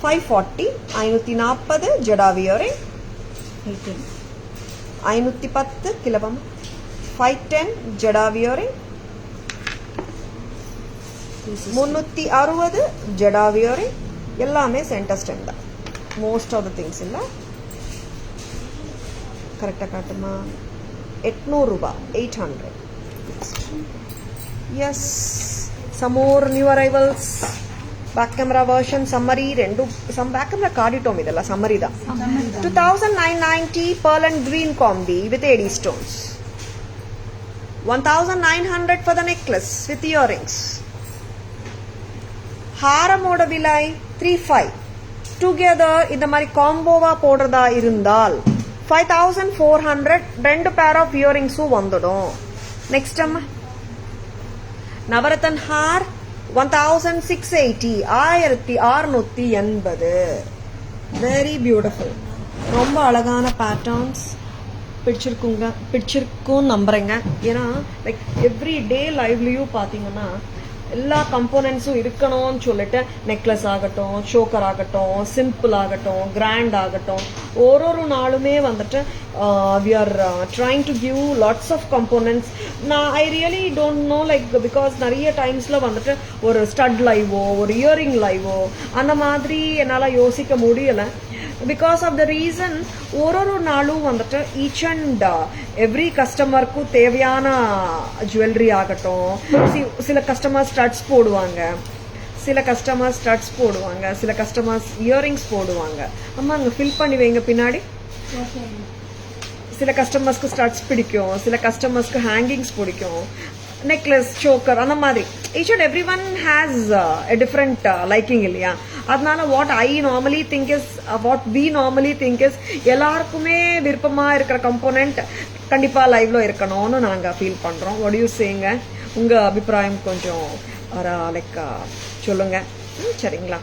540. 540 ஜடாவி இயரிங். 510 கிலவம். 510 ஜடாவி இயரிங். 360 ஜடாவி இயரிங். எல்லாமே சென்டர் ஸ்டெம் தான். மோஸ்ட் ஆஃப் த திங்ஸ் இல்ல. கரெக்டா காட்டுமா? 800 ரூபாய். 800. Yes, some more new arrivals. Back camera version summary some back camera காட்டிட்டோம். இதெல்லாம் summary தான். 2990 pearl and green combi with AD stones. 1900 for the necklace with earrings. ஹாரமோட விலை 35. Together இந்த மாதிரி காம்போவா போடுறதா இருந்தால் 5400. 2 pair of earringsம் வந்துடும். நெக்ஸ்ட் அம்மா நவரத்தன் ஹார் 1680. 1680. Very beautiful. ரொம்ப அழகான பேட்டர்ன்ஸ். பிடிச்சிருக்கும் நம்புறேங்க. ஏன்னா லைக் எவ்ரி டே லைவ்லயும் பாத்தீங்கன்னா எல்லா கம்போனன்ட்ஸும் இருக்கணும்னு சொல்லிட்டு நெக்லஸ் ஆகட்டும், சோக்கர் ஆகட்டும், சிம்பிள் ஆகட்டும், கிராண்ட் ஆகட்டும், ஒரு நாளுமே வந்துட்டு we are trying to give lots of components. நான் I really don't know like because நிறைய டைம்ஸ்ல வந்துட்டு ஒரு ஸ்டட் லைவோ ஒரு இயரிங் லைவோ அந்த மாதிரி என்னால யோசிக்க முடியல. பிகாஸ் ஆஃப் த ரீசன் ஒரு நாளும் வந்துட்டு ஈச் அண்ட் எவ்ரி கஸ்டமருக்கும் தேவையான ஜுவல்லரி ஆகட்டும். சில கஸ்டமர் ஸ்டட்ஸ் போடுவாங்க, சில கஸ்டமர்ஸ் ஸ்டட்ஸ் போடுவாங்க, சில கஸ்டமர்ஸ் இயரிங்ஸ் போடுவாங்க. அம்மா அங்கே ஃபில் பண்ணி வைங்க பின்னாடி. சில கஸ்டமர்ஸ்க்கு ஸ்டட்ஸ் பிடிக்கும், சில கஸ்டமர்ஸ்க்கு ஹேங்கிங்ஸ் பிடிக்கும், நெக்லஸ், சோக்கர், அந்த மாதிரி each and every one has a different liking இல்லையா? அதனால what I normally think is, what we normally think is, எல்லாருக்குமே விருப்பமா இருக்கிற கம்போனன்ட் கண்டிப்பா லைவ்ல இருக்கணும்னு நாங்க ஃபீல் பண்றோம். வாட் யூ சேங்க? உங்க அபிப்பிராயம் கொஞ்சம் லைக் சொல்லுங்க. சரிங்களா?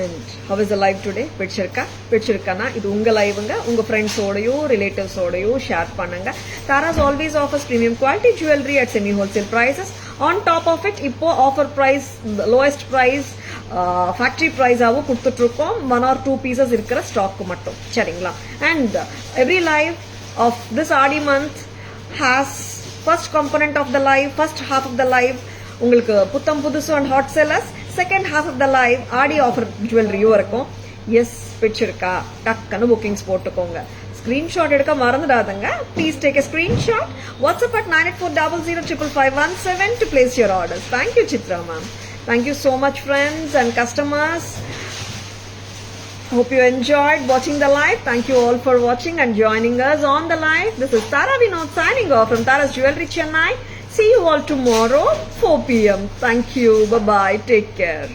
And how is the live today? பிடிச்சிருக்கானா? இது உங்க லைவுங்க. உங்க ஃப்ரெண்ட்ஸோடயோ ரிலேட்டிவ்ஸோடயோ ஷேர் பண்ணுங்க. Tara's always offers premium quality jewellery at semi wholesale prices. On top of it இப்போ offer price, lowest price factory ப்ரைஸாகவும் கொடுத்துட்டு இருக்கோம். 1 or 2 பீசஸ் இருக்கிற ஸ்டாக் மட்டும். சரிங்களா? And every live of this Aadi month has first component of the live, first half of the live உங்களுக்கு புத்தம் புதுசு and hot sellers, second half of the live Aadi offer ஜுவல்லரியும் இருக்கும். எஸ், பிடிச்சிருக்கா? டக்குன்னு புக்கிங்ஸ் போட்டுக்கோங்க. ஸ்கிரீன்ஷாட் எடுக்க மறந்துடாதங்க. Please take a screenshot. WhatsApp at 9840055517 to place your orders. Thank you, Chitra ma'am. Thank you so much, friends and customers. Hope you enjoyed watching the live. Thank you all for watching and joining us on the live. This is Tara Vinod signing off from Tara's Jewelry, Chennai. See you all tomorrow, 4 p.m. Thank you. Bye-bye. Take care.